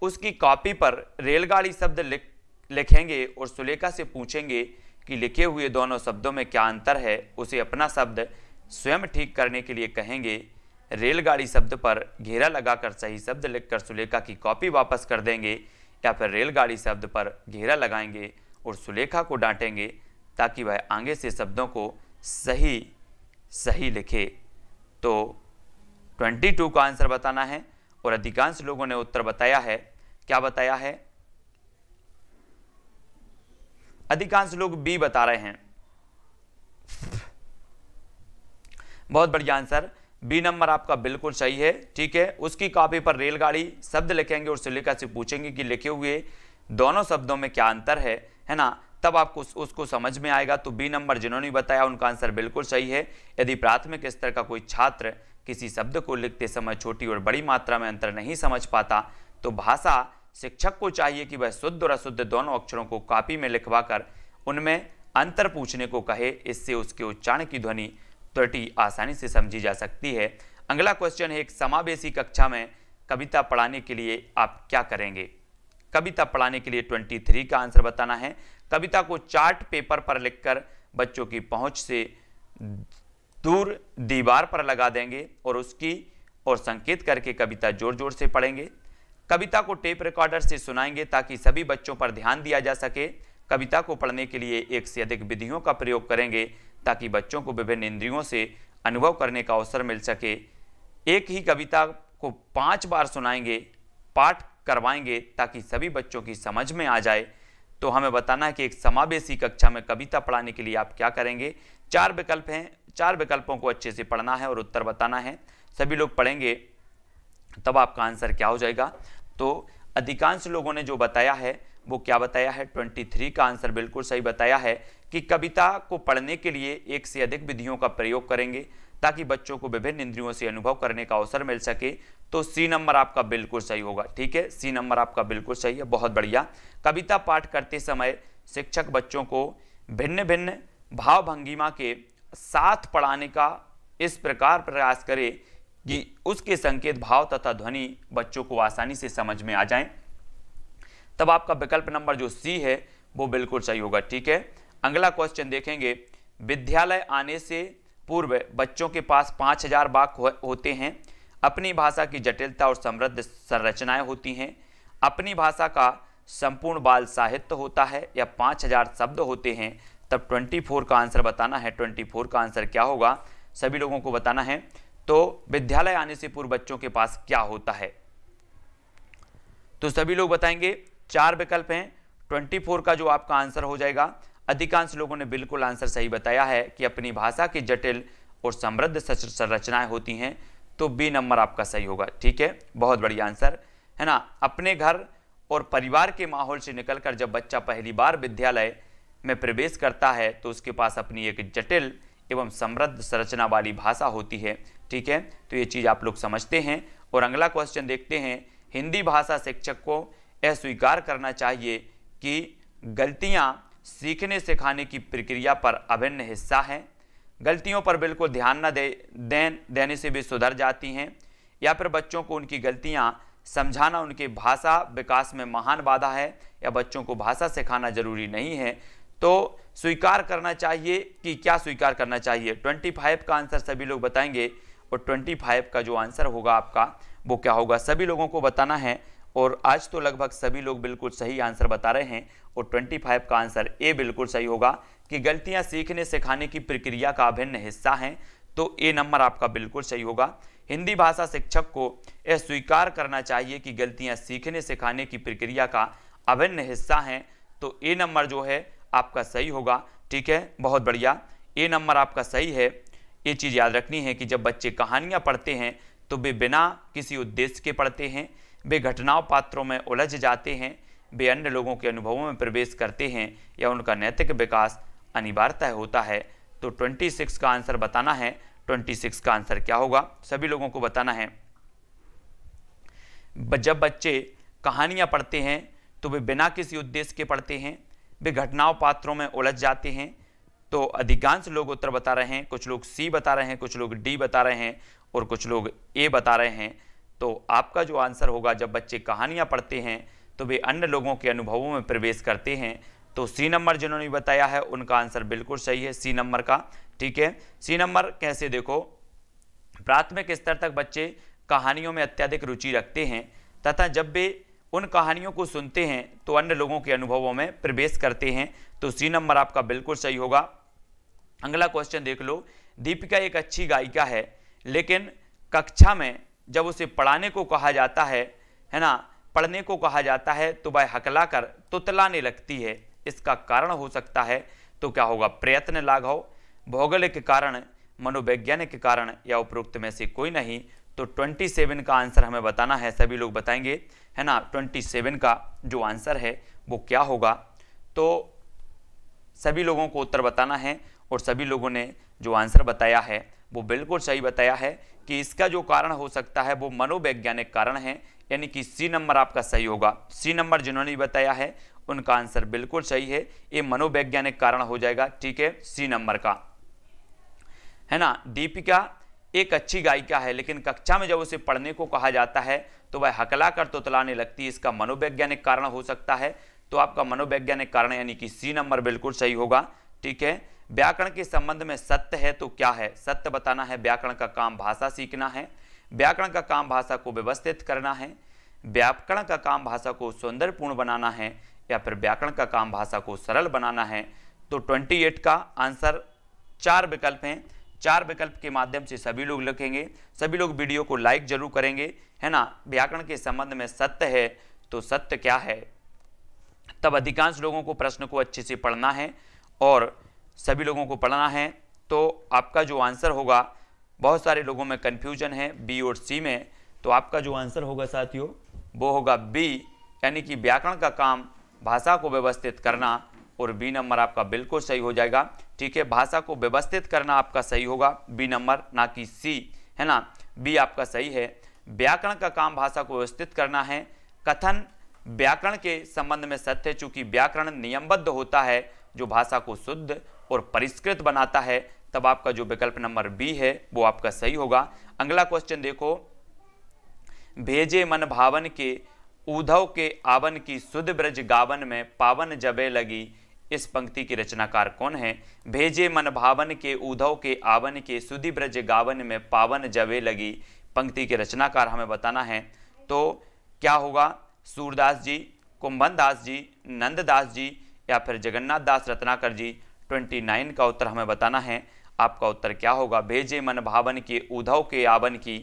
S1: उसकी कॉपी पर रेलगाड़ी शब्द लिखेंगे और सुलेखा से पूछेंगे कि लिखे हुए दोनों शब्दों में क्या अंतर है। उसे अपना शब्द स्वयं ठीक करने के लिए कहेंगे। रेलगाड़ी शब्द पर घेरा लगाकर सही शब्द लिखकर सुलेखा की कॉपी वापस कर देंगे, या फिर रेलगाड़ी शब्द पर घेरा लगाएंगे और सुलेखा को डांटेंगे ताकि वह आगे से शब्दों को सही लिखे। तो 22 का आंसर बताना है और अधिकांश लोगों ने उत्तर बताया है। क्या बताया है? अधिकांश लोग बी बता रहे हैं। बहुत बढ़िया आंसर, बी नंबर आपका बिल्कुल सही है, ठीक है। उसकी कॉपी पर रेलगाड़ी शब्द लिखेंगे और सुलेखा से पूछेंगे कि लिखे हुए दोनों शब्दों में क्या अंतर है ना, तब आपको उसको समझ में आएगा। तो बी नंबर जिन्होंने बताया उनका आंसर बिल्कुल सही है। यदि प्राथमिक स्तर का कोई छात्र किसी शब्द को लिखते समय छोटी और बड़ी मात्रा में अंतर नहीं समझ पाता तो भाषा शिक्षक को चाहिए कि वह शुद्ध और अशुद्ध दोनों अक्षरों को कॉपी में लिखवाकर उनमें अंतर पूछने को कहे। इससे उसके उच्चारण की ध्वनि त्रुटि आसानी से समझी जा सकती है। अगला क्वेश्चन है, एक समावेशी कक्षा में कविता पढ़ाने के लिए आप क्या करेंगे? कविता पढ़ाने के लिए 23 का आंसर बताना है। कविता को चार्ट पेपर पर लिखकर बच्चों की पहुंच से दूर दीवार पर लगा देंगे और उसकी और संकेत करके कविता जोर जोर से पढ़ेंगे। कविता को टेप रिकॉर्डर से सुनाएंगे ताकि सभी बच्चों पर ध्यान दिया जा सके। कविता को पढ़ने के लिए एक से अधिक विधियों का प्रयोग करेंगे ताकि बच्चों को विभिन्न इंद्रियों से अनुभव करने का अवसर मिल सके। एक ही कविता को 5 बार सुनाएंगे, पाठ करवाएंगे ताकि सभी बच्चों की समझ में आ जाए। तो हमें बताना है कि एक समावेशी कक्षा में कविता पढ़ाने के लिए आप क्या करेंगे। 4 विकल्प हैं, 4 विकल्पों को अच्छे से पढ़ना है और उत्तर बताना है। सभी लोग पढ़ेंगे तब आपका आंसर क्या हो जाएगा। तो अधिकांश लोगों ने जो बताया है वो क्या बताया है, 23 का आंसर बिल्कुल सही बताया है कि कविता को पढ़ने के लिए एक से अधिक विधियों का प्रयोग करेंगे ताकि बच्चों को विभिन्न इंद्रियों से अनुभव करने का अवसर मिल सके। तो सी नंबर आपका बिल्कुल सही होगा। ठीक है, सी नंबर आपका बिल्कुल सही है, बहुत बढ़िया। कविता पाठ करते समय शिक्षक बच्चों को भिन्न भिन्न भाव भंगिमा के साथ पढ़ाने का इस प्रकार प्रयास करे कि उसके संकेत, भाव तथा ध्वनि बच्चों को आसानी से समझ में आ जाएं। तब आपका विकल्प नंबर जो सी है वो बिल्कुल सही होगा। ठीक है, अगला क्वेश्चन देखेंगे। विद्यालय आने से पूर्व बच्चों के पास 5000 वाक्य होते हैं। अपनी भाषा की जटिलता और समृद्ध संरचनाएं होती हैं। अपनी भाषा का संपूर्ण बाल साहित्य होता है या 5000 शब्द होते हैं। तब 24 का आंसर बताना है। 24 का आंसर क्या होगा सभी लोगों को बताना है। तो विद्यालय आने से पूर्व बच्चों के पास क्या होता है, तो सभी लोग बताएंगे। 4 विकल्प हैं, 24 का जो आपका आंसर हो जाएगा। अधिकांश लोगों ने बिल्कुल आंसर सही बताया है कि अपनी भाषा की जटिल और समृद्ध संरचनाएं होती हैं। तो बी नंबर आपका सही होगा। ठीक है, बहुत बढ़िया आंसर है ना। अपने घर और परिवार के माहौल से निकलकर जब बच्चा पहली बार विद्यालय में प्रवेश करता है तो उसके पास अपनी एक जटिल एवं समृद्ध संरचना वाली भाषा होती है। ठीक है, तो ये चीज़ आप लोग समझते हैं। और अगला क्वेश्चन देखते हैं। हिंदी भाषा शिक्षक को यह स्वीकार करना चाहिए कि गलतियां सीखने सिखाने की प्रक्रिया पर अभिन्न हिस्सा हैं। गलतियों पर बिल्कुल ध्यान न देने से भी सुधर जाती हैं, या फिर बच्चों को उनकी गलतियां समझाना उनके भाषा विकास में महान बाधा है, या बच्चों को भाषा सिखाना जरूरी नहीं है। तो स्वीकार करना चाहिए कि क्या स्वीकार करना चाहिए। 25 का आंसर सभी लोग बताएंगे और 25 का जो आंसर होगा आपका वो क्या होगा सभी लोगों को बताना है। और आज तो लगभग सभी लोग बिल्कुल सही आंसर बता रहे हैं और 25 का आंसर ए बिल्कुल सही होगा कि गलतियां सीखने सिखाने की प्रक्रिया का अभिन्न हिस्सा हैं। तो ए नंबर आपका बिल्कुल सही होगा। हिंदी भाषा शिक्षक को यह स्वीकार करना चाहिए कि गलतियां सीखने सिखाने की प्रक्रिया का अभिन्न हिस्सा हैं। तो ए नंबर जो है आपका सही होगा। ठीक है, बहुत बढ़िया, ए नंबर आपका सही है। ये चीज़ याद रखनी है कि जब बच्चे कहानियाँ पढ़ते हैं तो वे बिना किसी उद्देश्य के पढ़ते हैं, वे घटनाओं पात्रों में उलझ जाते हैं, वे अन्य लोगों के अनुभवों में प्रवेश करते हैं या उनका नैतिक विकास अनिवार्यतः होता है। तो 26 का आंसर बताना है। 26 का आंसर क्या होगा सभी लोगों को बताना है। जब बच्चे कहानियाँ पढ़ते हैं तो वे बिना किसी उद्देश्य के पढ़ते हैं, वे घटनाओं पात्रों में उलझ जाते हैं। तो अधिकांश लोग उत्तर बता रहे हैं, कुछ लोग सी बता रहे हैं, कुछ लोग डी बता रहे हैं और कुछ लोग ए बता रहे हैं। तो आपका जो आंसर होगा, जब बच्चे कहानियाँ पढ़ते हैं तो वे अन्य लोगों के अनुभवों में प्रवेश करते हैं। तो सी नंबर जिन्होंने बताया है उनका आंसर बिल्कुल सही है, सी नंबर का। ठीक है, सी नंबर कैसे देखो, प्राथमिक स्तर तक बच्चे कहानियों में अत्यधिक रुचि रखते हैं तथा जब वे उन कहानियों को सुनते हैं तो अन्य लोगों के अनुभवों में प्रवेश करते हैं। तो सी नंबर आपका बिल्कुल सही होगा। अगला क्वेश्चन देख लो। दीपिका एक अच्छी गायिका है, लेकिन कक्षा में जब उसे पढ़ाने को कहा जाता है ना, पढ़ने को कहा जाता है तो वह हकला कर तुतलाने लगती है। इसका कारण हो सकता है तो क्या होगा, प्रयत्न लाघव, भौगोलिक कारण, मनोवैज्ञानिक कारण या उपरोक्त में से कोई नहीं। तो 27 का आंसर हमें बताना है, सभी लोग बताएंगे है ना। 27 का जो आंसर है वो क्या होगा, तो सभी लोगों को उत्तर बताना है और सभी लोगों ने जो आंसर बताया है वो बिल्कुल सही बताया है कि इसका जो कारण हो सकता है वो मनोवैज्ञानिक कारण है, यानी कि सी नंबर आपका सही होगा। सी नंबर जिन्होंने बताया है उनका आंसर बिल्कुल सही है, ये मनोवैज्ञानिक कारण हो जाएगा। ठीक है, सी नंबर का है ना। दीपिका एक अच्छी गायिका है, लेकिन कक्षा में जब उसे पढ़ने को कहा जाता है तो वह हकला कर तुतलाने लगती है, इसका मनोवैज्ञानिक कारण हो सकता है। तो आपका मनोवैज्ञानिक कारण यानी कि सी नंबर बिल्कुल सही होगा। ठीक है, व्याकरण के संबंध में सत्य है तो क्या है? सत्य बताना है। व्याकरण का काम भाषा सीखना है, व्याकरण का काम भाषा को व्यवस्थित करना है, व्याकरण का काम भाषा को सौंदर्यपूर्ण बनाना है, या फिर व्याकरण का काम भाषा को सरल बनाना है। तो 28 का आंसर 4 विकल्प हैं। 4 विकल्प के माध्यम से सभी लोग लिखेंगे। सभी लोग वीडियो को लाइक जरूर करेंगे, है ना। व्याकरण के संबंध में सत्य है तो सत्य क्या है? तब अधिकांश लोगों को प्रश्न को अच्छे से पढ़ना है और सभी लोगों को पढ़ना है। तो आपका जो आंसर होगा, बहुत सारे लोगों में कन्फ्यूजन है बी और सी में, तो आपका जो आंसर होगा साथियों वो होगा बी, यानी कि व्याकरण का काम भाषा को व्यवस्थित करना, और बी नंबर आपका बिल्कुल सही हो जाएगा। ठीक है, भाषा को व्यवस्थित करना आपका सही होगा, बी नंबर, ना कि सी, है ना। बी आपका सही है। व्याकरण का काम भाषा को व्यवस्थित करना है। कथन व्याकरण के संबंध में सत्य है, चूंकि व्याकरण नियमबद्ध होता है जो भाषा को शुद्ध और परिष्कृत बनाता है। तब आपका जो विकल्प नंबर बी है वो आपका सही होगा। अगला क्वेश्चन देखो, भेजे मन भावन के उधव के आवन की सुध ब्रज गावन में पावन जबे लगी, इस पंक्ति के रचनाकार कौन है? भेजे मन भावन के उधव के आवन के सुधि ब्रज गावन में पावन जबे लगी, पंक्ति के रचनाकार हमें बताना है। तो क्या होगा? सूरदास जी, कुंभन दास जी, नंददास जी, या फिर जगन्नाथ दास रत्नाकर जी। 29 का उत्तर हमें बताना है। आपका उत्तर क्या होगा? भेजे मन भावन के उधव के आवन की,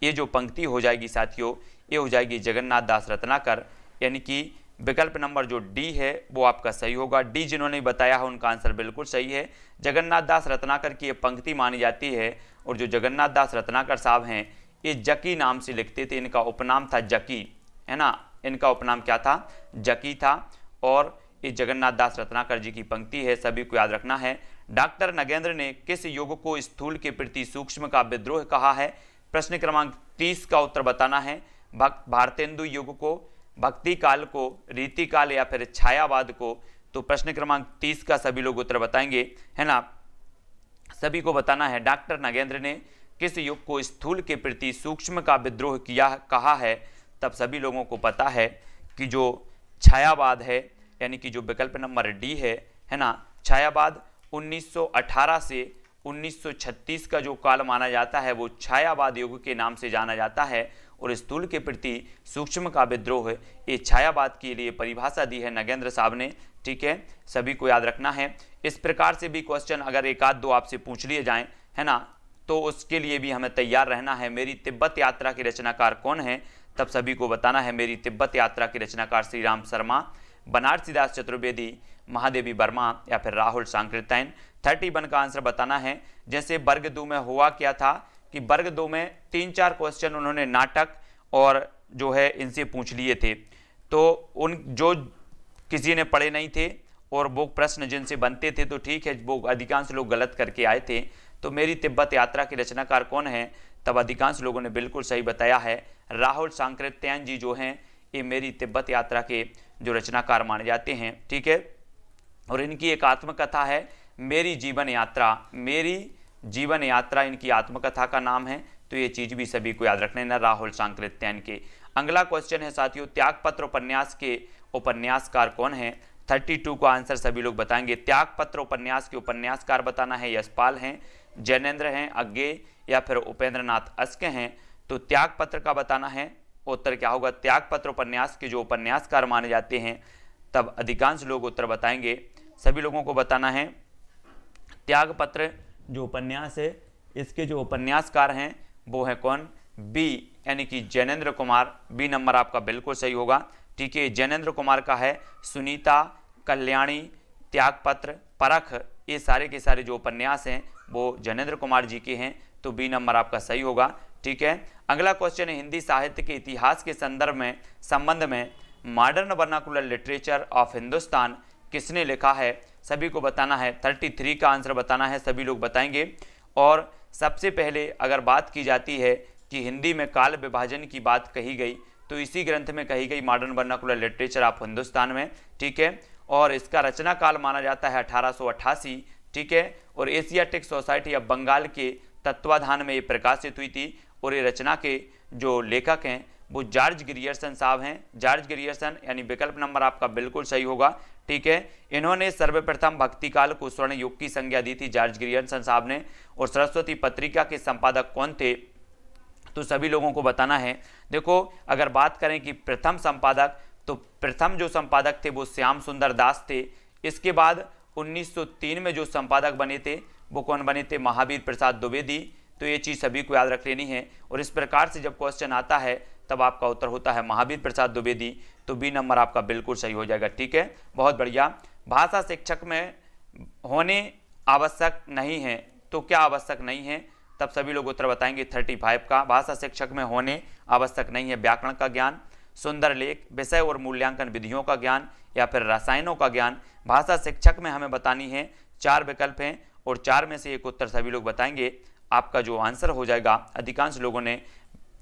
S1: ये जो पंक्ति हो जाएगी साथियों, ये हो जाएगी जगन्नाथ दास रत्नाकर, यानी कि विकल्प नंबर जो डी है वो आपका सही होगा। डी जिन्होंने बताया है उनका आंसर बिल्कुल सही है। जगन्नाथ दास रत्नाकर की ये पंक्ति मानी जाती है, और जो जगन्नाथ दास रत्नाकर साहब हैं ये जकी नाम से लिखते थे, इनका उपनाम था जकी, है ना। इनका उपनाम क्या था? जकी था। और ये जगन्नाथ दास रत्नाकर जी की पंक्ति है, सभी को याद रखना है। डॉक्टर नगेंद्र ने किस युग को स्थूल के प्रति सूक्ष्म का विद्रोह कहा है? प्रश्न क्रमांक 30 का उत्तर बताना है। भारतेंदु युग को, भक्ति काल को, रीति काल, या फिर छायावाद को। तो प्रश्न क्रमांक 30 का सभी लोग उत्तर बताएंगे, है ना। सभी को बताना है डॉक्टर नगेंद्र ने किस युग को स्थूल के प्रति सूक्ष्म का विद्रोह किया कहा है? तब सभी लोगों को पता है कि जो छायावाद है, यानी कि जो विकल्प नंबर डी है ना। छायावाद 1918 से 1936 का जो काल माना जाता है वो छायावाद युग के नाम से जाना जाता है, और स्थूल के प्रति सूक्ष्म का विद्रोह ये छायावाद के लिए परिभाषा दी है नगेंद्र साहब ने। ठीक है, सभी को याद रखना है। इस प्रकार से भी क्वेश्चन अगर एक आध दो आपसे पूछ लिए जाएं, है ना, तो उसके लिए भी हमें तैयार रहना है। मेरी तिब्बत यात्रा के रचनाकार कौन है? तब सभी को बताना है मेरी तिब्बत यात्रा के रचनाकार श्री राम शर्मा, बनारसीदास चतुर्वेदी, महादेवी वर्मा, या फिर राहुल सांकृत्यायन। 31 का आंसर बताना है। जैसे वर्ग 2 में हुआ क्या था कि वर्ग 2 में 3-4 क्वेश्चन उन्होंने नाटक और जो है इनसे पूछ लिए थे, तो उन जो किसी ने पढ़े नहीं थे और वो प्रश्न जिनसे बनते थे तो ठीक है, वो अधिकांश लोग गलत करके आए थे। तो मेरी तिब्बत यात्रा के रचनाकार कौन है? तब अधिकांश लोगों ने बिल्कुल सही बताया है, राहुल सांकृत्यायन जी जो हैं ये मेरी तिब्बत यात्रा के जो रचनाकार माने जाते हैं। ठीक है, और इनकी एक आत्मकथा है मेरी जीवन यात्रा, मेरी जीवन यात्रा इनकी आत्मकथा का नाम है। तो ये चीज भी सभी को याद रखना है ना, राहुल सांकृत्यायन के। अगला क्वेश्चन है साथियों, त्यागपत्र उपन्यास के उपन्यासकार कौन है? 32 का आंसर सभी लोग बताएंगे। त्यागपत्र उपन्यास के उपन्यासकार बताना है। यशपाल हैं, जैनेन्द्र हैं, अज्ञे, या फिर उपेंद्रनाथ अस्के हैं। तो त्यागपत्र का बताना है। उत्तर क्या होगा? त्यागपत्र उपन्यास के जो उपन्यासकार माने जाते हैं, तब अधिकांश लोग उत्तर बताएंगे। सभी लोगों को बताना है त्यागपत्र जो उपन्यास है इसके जो उपन्यासकार हैं वो है कौन? बी, यानी कि जैनेन्द्र कुमार। बी नंबर आपका बिल्कुल सही होगा। ठीक है, जैनेन्द्र कुमार का है सुनीता, कल्याणी, त्यागपत्र, परख, ये सारे के सारे जो उपन्यास हैं वो जैनेन्द्र कुमार जी के हैं। तो बी नंबर आपका सही होगा। ठीक है, अगला क्वेश्चन है हिंदी साहित्य के इतिहास के संबंध में modern vernacular literature of Hindustan किसने लिखा है? सभी को बताना है। 33 का आंसर बताना है, सभी लोग बताएंगे। और सबसे पहले अगर बात की जाती है कि हिंदी में काल विभाजन की बात कही गई तो इसी ग्रंथ में कही गई, modern vernacular literature of Hindustan में। ठीक है, और इसका रचना काल माना जाता है 1888। ठीक है, और एशियाटिक सोसाइटी ऑफ बंगाल के तत्वाधान में ये प्रकाशित हुई थी, और ये रचना के जो लेखक हैं वो जॉर्ज ग्रियर्सन साहब हैं, जॉर्ज ग्रियर्सन, यानी विकल्प नंबर आपका बिल्कुल सही होगा। ठीक है, इन्होंने सर्वप्रथम भक्ति काल को स्वर्ण युग की संज्ञा दी थी जॉर्ज ग्रियर्सन साहब ने। और सरस्वती पत्रिका के संपादक कौन थे, तो सभी लोगों को बताना है। देखो, अगर बात करें कि प्रथम संपादक, तो प्रथम जो संपादक थे वो श्याम सुंदर दास थे। इसके बाद 1903 में जो संपादक बने थे वो कौन बने थे, महावीर प्रसाद द्विवेदी। तो ये चीज़ सभी को याद रख लेनी है। और इस प्रकार से जब क्वेश्चन आता है तब आपका उत्तर होता है महावीर प्रसाद द्विवेदी। तो बी नंबर आपका बिल्कुल सही हो जाएगा। ठीक है, बहुत बढ़िया। भाषा शिक्षक में होने आवश्यक नहीं है, तो क्या आवश्यक नहीं है, तब सभी लोग उत्तर बताएंगे 35 का। भाषा शिक्षक में होने आवश्यक नहीं है व्याकरण का ज्ञान, सुंदर लेख, विषय और मूल्यांकन विधियों का ज्ञान, या फिर रसायनों का ज्ञान। भाषा शिक्षक में हमें बतानी है 4 विकल्प हैं और 4 में से एक उत्तर सभी लोग बताएंगे। आपका जो आंसर हो जाएगा, अधिकांश लोगों ने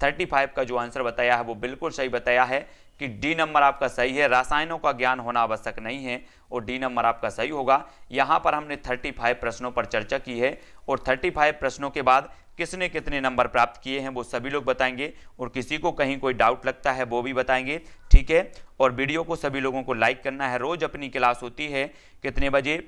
S1: 35 का जो आंसर बताया है वो बिल्कुल सही बताया है कि डी नंबर आपका सही है, रसायनों का ज्ञान होना आवश्यक नहीं है, और डी नंबर आपका सही होगा। यहाँ पर हमने 35 प्रश्नों पर चर्चा की है और 35 प्रश्नों के बाद किसने कितने नंबर प्राप्त किए हैं वो सभी लोग बताएंगे, और किसी को कहीं कोई डाउट लगता है वो भी बताएंगे। ठीक है, और वीडियो को सभी लोगों को लाइक करना है। रोज अपनी क्लास होती है कितने बजे,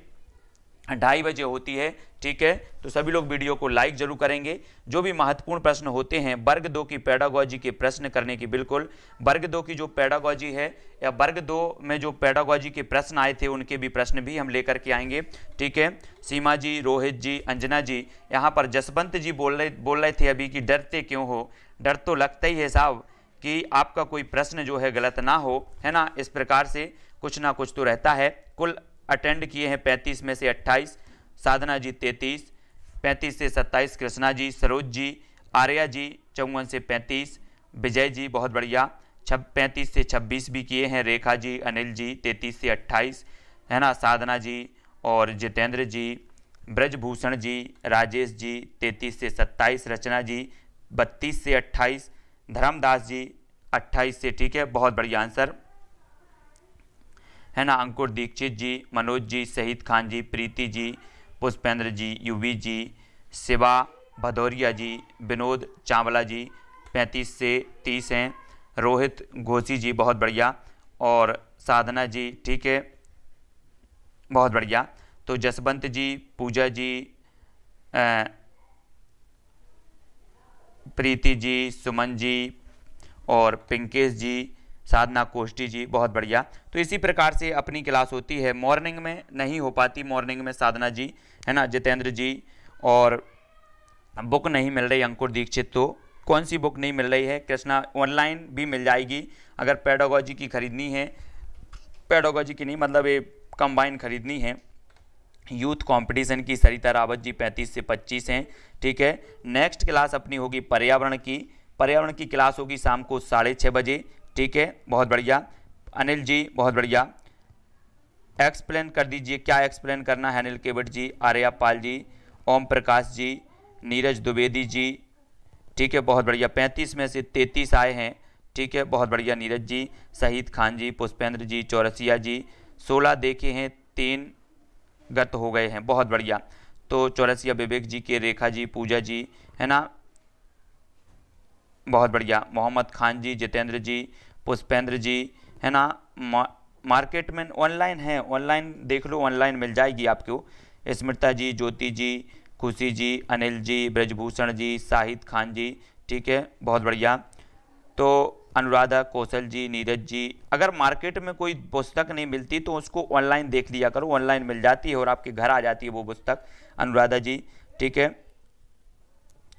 S1: 2:30 बजे होती है। ठीक है, तो सभी लोग वीडियो को लाइक जरूर करेंगे। जो भी महत्वपूर्ण प्रश्न होते हैं वर्ग 2 की पेडागोजी के प्रश्न करने की, बिल्कुल वर्ग 2 की जो पेडागोजी है या वर्ग 2 में जो पेडागोजी के प्रश्न आए थे उनके भी प्रश्न भी हम लेकर के आएंगे। ठीक है, सीमा जी, रोहित जी, अंजना जी, यहाँ पर जसवंत जी बोल रहे थे अभी कि डरते क्यों हो। डर तो लगता ही है साहब कि आपका कोई प्रश्न जो है गलत ना हो, है ना। इस प्रकार से कुछ ना कुछ तो रहता है। कुल अटेंड किए हैं 35 में से 28, साधना जी 33, 35 से 27 कृष्णा जी, सरोज जी, आर्या जी 54 से 35, विजय जी बहुत बढ़िया 35 से 26 भी किए हैं, रेखा जी, अनिल जी 33 से 28, है ना, साधना जी और जितेंद्र जी, ब्रजभूषण जी, राजेश जी 33 से 27, रचना जी 32 से 28, धर्मदास जी 28 से। ठीक है, बहुत बढ़िया आंसर, है ना। अंकुर दीक्षित जी, मनोज जी, शहीद खान जी, प्रीति जी, पुष्पेंद्र जी, युवी जी, शिवा भदौरिया जी, विनोद चावला जी 35 से 30 हैं, रोहित घोसी जी बहुत बढ़िया, और साधना जी। ठीक है, बहुत बढ़िया। तो जसवंत जी, पूजा जी, प्रीति जी, सुमन जी और पिंकेश जी, साधना कोष्टी जी बहुत बढ़िया। तो इसी प्रकार से अपनी क्लास होती है। मॉर्निंग में नहीं हो पाती, मॉर्निंग में साधना जी, है ना, जितेंद्र जी, और बुक नहीं मिल रही अंकुर दीक्षित। तो कौन सी बुक नहीं मिल रही है कृष्णा? ऑनलाइन भी मिल जाएगी अगर पेडागोजी की खरीदनी है, पेडागोजी की नहीं मतलब ये कंबाइन खरीदनी है। यूथ कंपटीशन की सरिता रावत जी 35 से 25 हैं। ठीक है, नेक्स्ट क्लास अपनी होगी पर्यावरण की। पर्यावरण की क्लास होगी शाम को 6:30 बजे। ठीक है, बहुत बढ़िया। अनिल जी बहुत बढ़िया, एक्सप्लेन कर दीजिए, क्या एक्सप्लेन करना है अनिल केवट जी, आर्या पाल जी, ओम प्रकाश जी, नीरज द्विवेदी जी। ठीक है, बहुत बढ़िया। 35 में से 33 आए हैं। ठीक है, बहुत बढ़िया नीरज जी, शहीद खान जी, पुष्पेंद्र जी, चौरसिया जी, 16 देखे हैं, 3 गत हो गए हैं, बहुत बढ़िया। तो चौरसिया विवेक जी के, रेखा जी, पूजा जी, है ना, बहुत बढ़िया। मोहम्मद खान जी, जितेंद्र जी, पुष्पेंद्र जी, है ना। मार्केट में ऑनलाइन है, ऑनलाइन देख लो, ऑनलाइन मिल जाएगी आपको। स्मृता जी, ज्योति जी, खुशी जी, अनिल जी, ब्रजभूषण जी, शाहिद खान जी। ठीक है, बहुत बढ़िया। तो अनुराधा, कौशल जी, नीरज जी, अगर मार्केट में कोई पुस्तक नहीं मिलती तो उसको ऑनलाइन देख लिया करो, ऑनलाइन मिल जाती है और आपके घर आ जाती है वो पुस्तक, अनुराधा जी। ठीक है,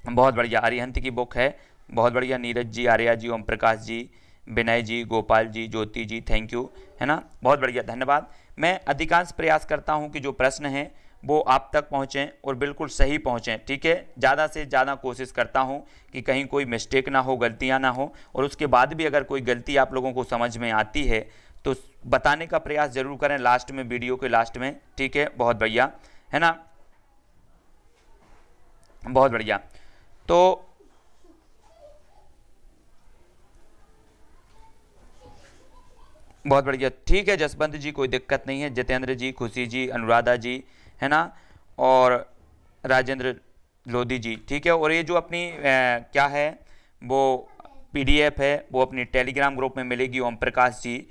S1: बहुत बढ़िया। अरिहंत की बुक है, बहुत बढ़िया। नीरज जी, आर्या जी, ओम प्रकाश जी, विनय जी, गोपाल जी, ज्योति जी, थैंक यू, है ना, बहुत बढ़िया, धन्यवाद। मैं अधिकांश प्रयास करता हूं कि जो प्रश्न हैं वो आप तक पहुंचें और बिल्कुल सही पहुंचें। ठीक है, ज़्यादा से ज़्यादा कोशिश करता हूं कि कहीं कोई मिस्टेक ना हो, गलतियां ना हो, और उसके बाद भी अगर कोई गलती आप लोगों को समझ में आती है तो बताने का प्रयास जरूर करें लास्ट में, वीडियो के लास्ट में। ठीक है, बहुत बढ़िया, है ना, बहुत बढ़िया। तो बहुत बढ़िया, ठीक है जसवंत जी, कोई दिक्कत नहीं है। जितेंद्र जी, खुशी जी, अनुराधा जी, है ना, और राजेंद्र लोधी जी। ठीक है, और ये जो अपनी क्या है वो PDF है वो अपनी टेलीग्राम ग्रुप में मिलेगी। ओम प्रकाश जी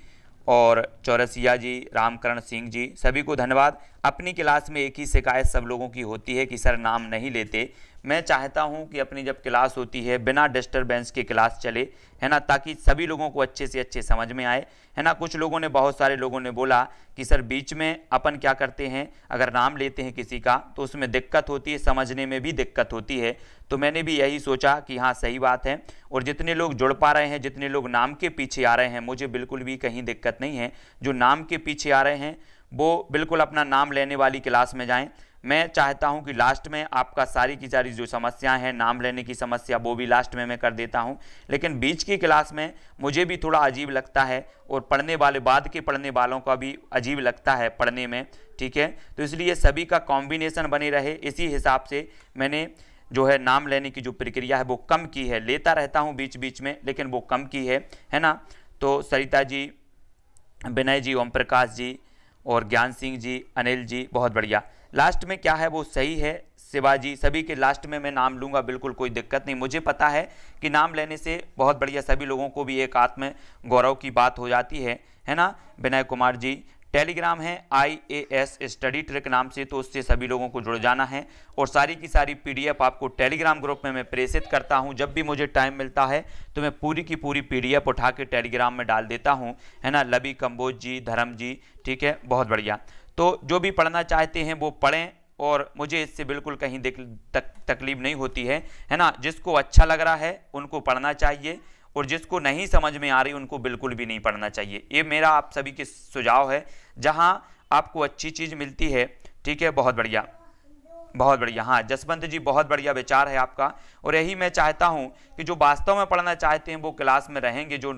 S1: और चौरसिया जी, रामकरण सिंह जी, सभी को धन्यवाद। अपनी क्लास में एक ही शिकायत सब लोगों की होती है कि सर नाम नहीं लेते। मैं चाहता हूं कि अपनी जब क्लास होती है बिना डिस्टरबेंस के क्लास चले, है ना, ताकि सभी लोगों को अच्छे से अच्छे समझ में आए, है ना। कुछ लोगों ने, बहुत सारे लोगों ने बोला कि सर बीच में अपन क्या करते हैं, अगर नाम लेते हैं किसी का तो उसमें दिक्कत होती है, समझने में भी दिक्कत होती है। तो मैंने भी यही सोचा कि हाँ सही बात है, और जितने लोग जुड़ पा रहे हैं, जितने लोग नाम के पीछे आ रहे हैं, मुझे बिल्कुल भी कहीं दिक्कत नहीं है। जो नाम के पीछे आ रहे हैं वो बिल्कुल अपना नाम लेने वाली क्लास में जाएं। मैं चाहता हूं कि लास्ट में आपका सारी की सारी जो समस्याएं हैं, नाम लेने की समस्या, वो भी लास्ट में मैं कर देता हूं। लेकिन बीच की क्लास में मुझे भी थोड़ा अजीब लगता है, और पढ़ने वाले, बाद के पढ़ने वालों का भी अजीब लगता है पढ़ने में, ठीक है। तो इसलिए सभी का कॉम्बिनेशन बने रहे, इसी हिसाब से मैंने जो है नाम लेने की जो प्रक्रिया है वो कम की है। लेता रहता हूँ बीच बीच में, लेकिन वो कम की है ना। तो सरिता जी, विनय जी, ओम प्रकाश जी और ज्ञान सिंह जी, अनिल जी, बहुत बढ़िया। लास्ट में क्या है वो सही है। शिवाजी, सभी के लास्ट में मैं नाम लूँगा, बिल्कुल कोई दिक्कत नहीं। मुझे पता है कि नाम लेने से बहुत बढ़िया सभी लोगों को भी एक आत्म गौरव की बात हो जाती है ना। विनय कुमार जी, टेलीग्राम है IAS स्टडी ट्रिक नाम से, तो उससे सभी लोगों को जुड़ जाना है। और सारी की सारी PDF आपको टेलीग्राम ग्रुप में मैं प्रेषित करता हूं। जब भी मुझे टाइम मिलता है तो मैं पूरी की पूरी PDF उठा के टेलीग्राम में डाल देता हूं, है ना। लबी कंबोज जी, धर्म जी, ठीक है, बहुत बढ़िया। तो जो भी पढ़ना चाहते हैं वो पढ़ें, और मुझे इससे बिल्कुल कहीं तकलीफ नहीं होती है ना। जिसको अच्छा लग रहा है उनको पढ़ना चाहिए, और जिसको नहीं समझ में आ रही उनको बिल्कुल भी नहीं पढ़ना चाहिए। ये मेरा आप सभी के सुझाव है, जहां आपको अच्छी चीज़ मिलती है, ठीक है। बहुत बढ़िया, बहुत बढ़िया। हाँ जसवंत जी, बहुत बढ़िया विचार है आपका, और यही मैं चाहता हूं कि जो वास्तव में पढ़ना चाहते हैं वो क्लास में रहेंगे। जो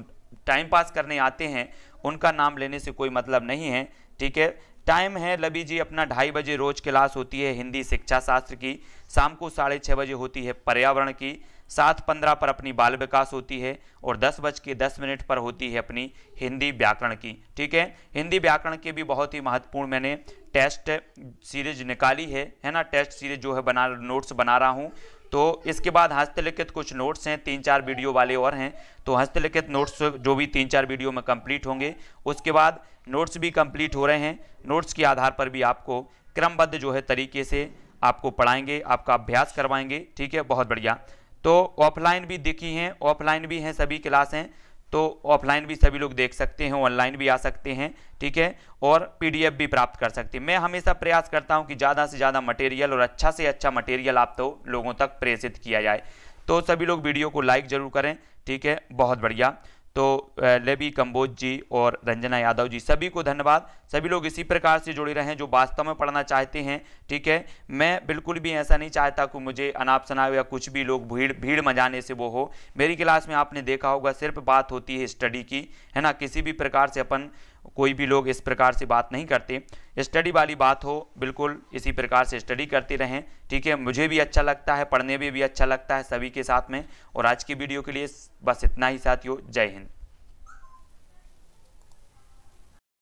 S1: टाइम पास करने आते हैं उनका नाम लेने से कोई मतलब नहीं है, ठीक है। टाइम है लबी जी अपना 2:30 बजे रोज क्लास होती है हिंदी शिक्षा शास्त्र की, शाम को 6:30 बजे होती है पर्यावरण की, 7:15 पर अपनी बाल विकास होती है, और 10:10 पर होती है अपनी हिंदी व्याकरण की, ठीक है। हिंदी व्याकरण के भी बहुत ही महत्वपूर्ण मैंने टेस्ट सीरीज निकाली है ना। टेस्ट सीरीज जो है नोट्स बना रहा हूँ। तो इसके बाद हस्तलिखित कुछ नोट्स हैं, 3-4 वीडियो वाले और हैं। तो हस्तलिखित नोट्स जो भी 3-4 वीडियो में कंप्लीट होंगे, उसके बाद नोट्स भी कंप्लीट हो रहे हैं। नोट्स के आधार पर भी आपको क्रमबद्ध जो है तरीके से आपको पढ़ाएंगे, आपका अभ्यास करवाएंगे, ठीक है, बहुत बढ़िया। तो ऑफलाइन भी देखी हैं, ऑफलाइन भी हैं सभी क्लासें, तो ऑफलाइन भी सभी लोग देख सकते हैं, ऑनलाइन भी आ सकते हैं, ठीक है, और PDF भी प्राप्त कर सकते हैं। मैं हमेशा प्रयास करता हूं कि ज़्यादा से ज़्यादा मटेरियल और अच्छा से अच्छा मटेरियल आप तो लोगों तक प्रेषित किया जाए। तो सभी लोग वीडियो को लाइक जरूर करें, ठीक है, बहुत बढ़िया। तो लेबी कंबोज जी और रंजना यादव जी, सभी को धन्यवाद। सभी लोग इसी प्रकार से जुड़े रहें जो वास्तव में पढ़ना चाहते हैं, ठीक है। मैं बिल्कुल भी ऐसा नहीं चाहता कि मुझे अनाप शनाप या कुछ भी लोग भीड़ मचाने से वो हो। मेरी क्लास में आपने देखा होगा सिर्फ बात होती है स्टडी की, है ना। किसी भी प्रकार से अपन कोई भी लोग इस प्रकार से बात नहीं करते। स्टडी वाली बात हो, बिल्कुल इसी प्रकार से स्टडी करते रहें, ठीक है। मुझे भी अच्छा लगता है, पढ़ने में भी अच्छा लगता है सभी के साथ में। और आज की वीडियो के लिए बस इतना ही साथियों, जय हिंद।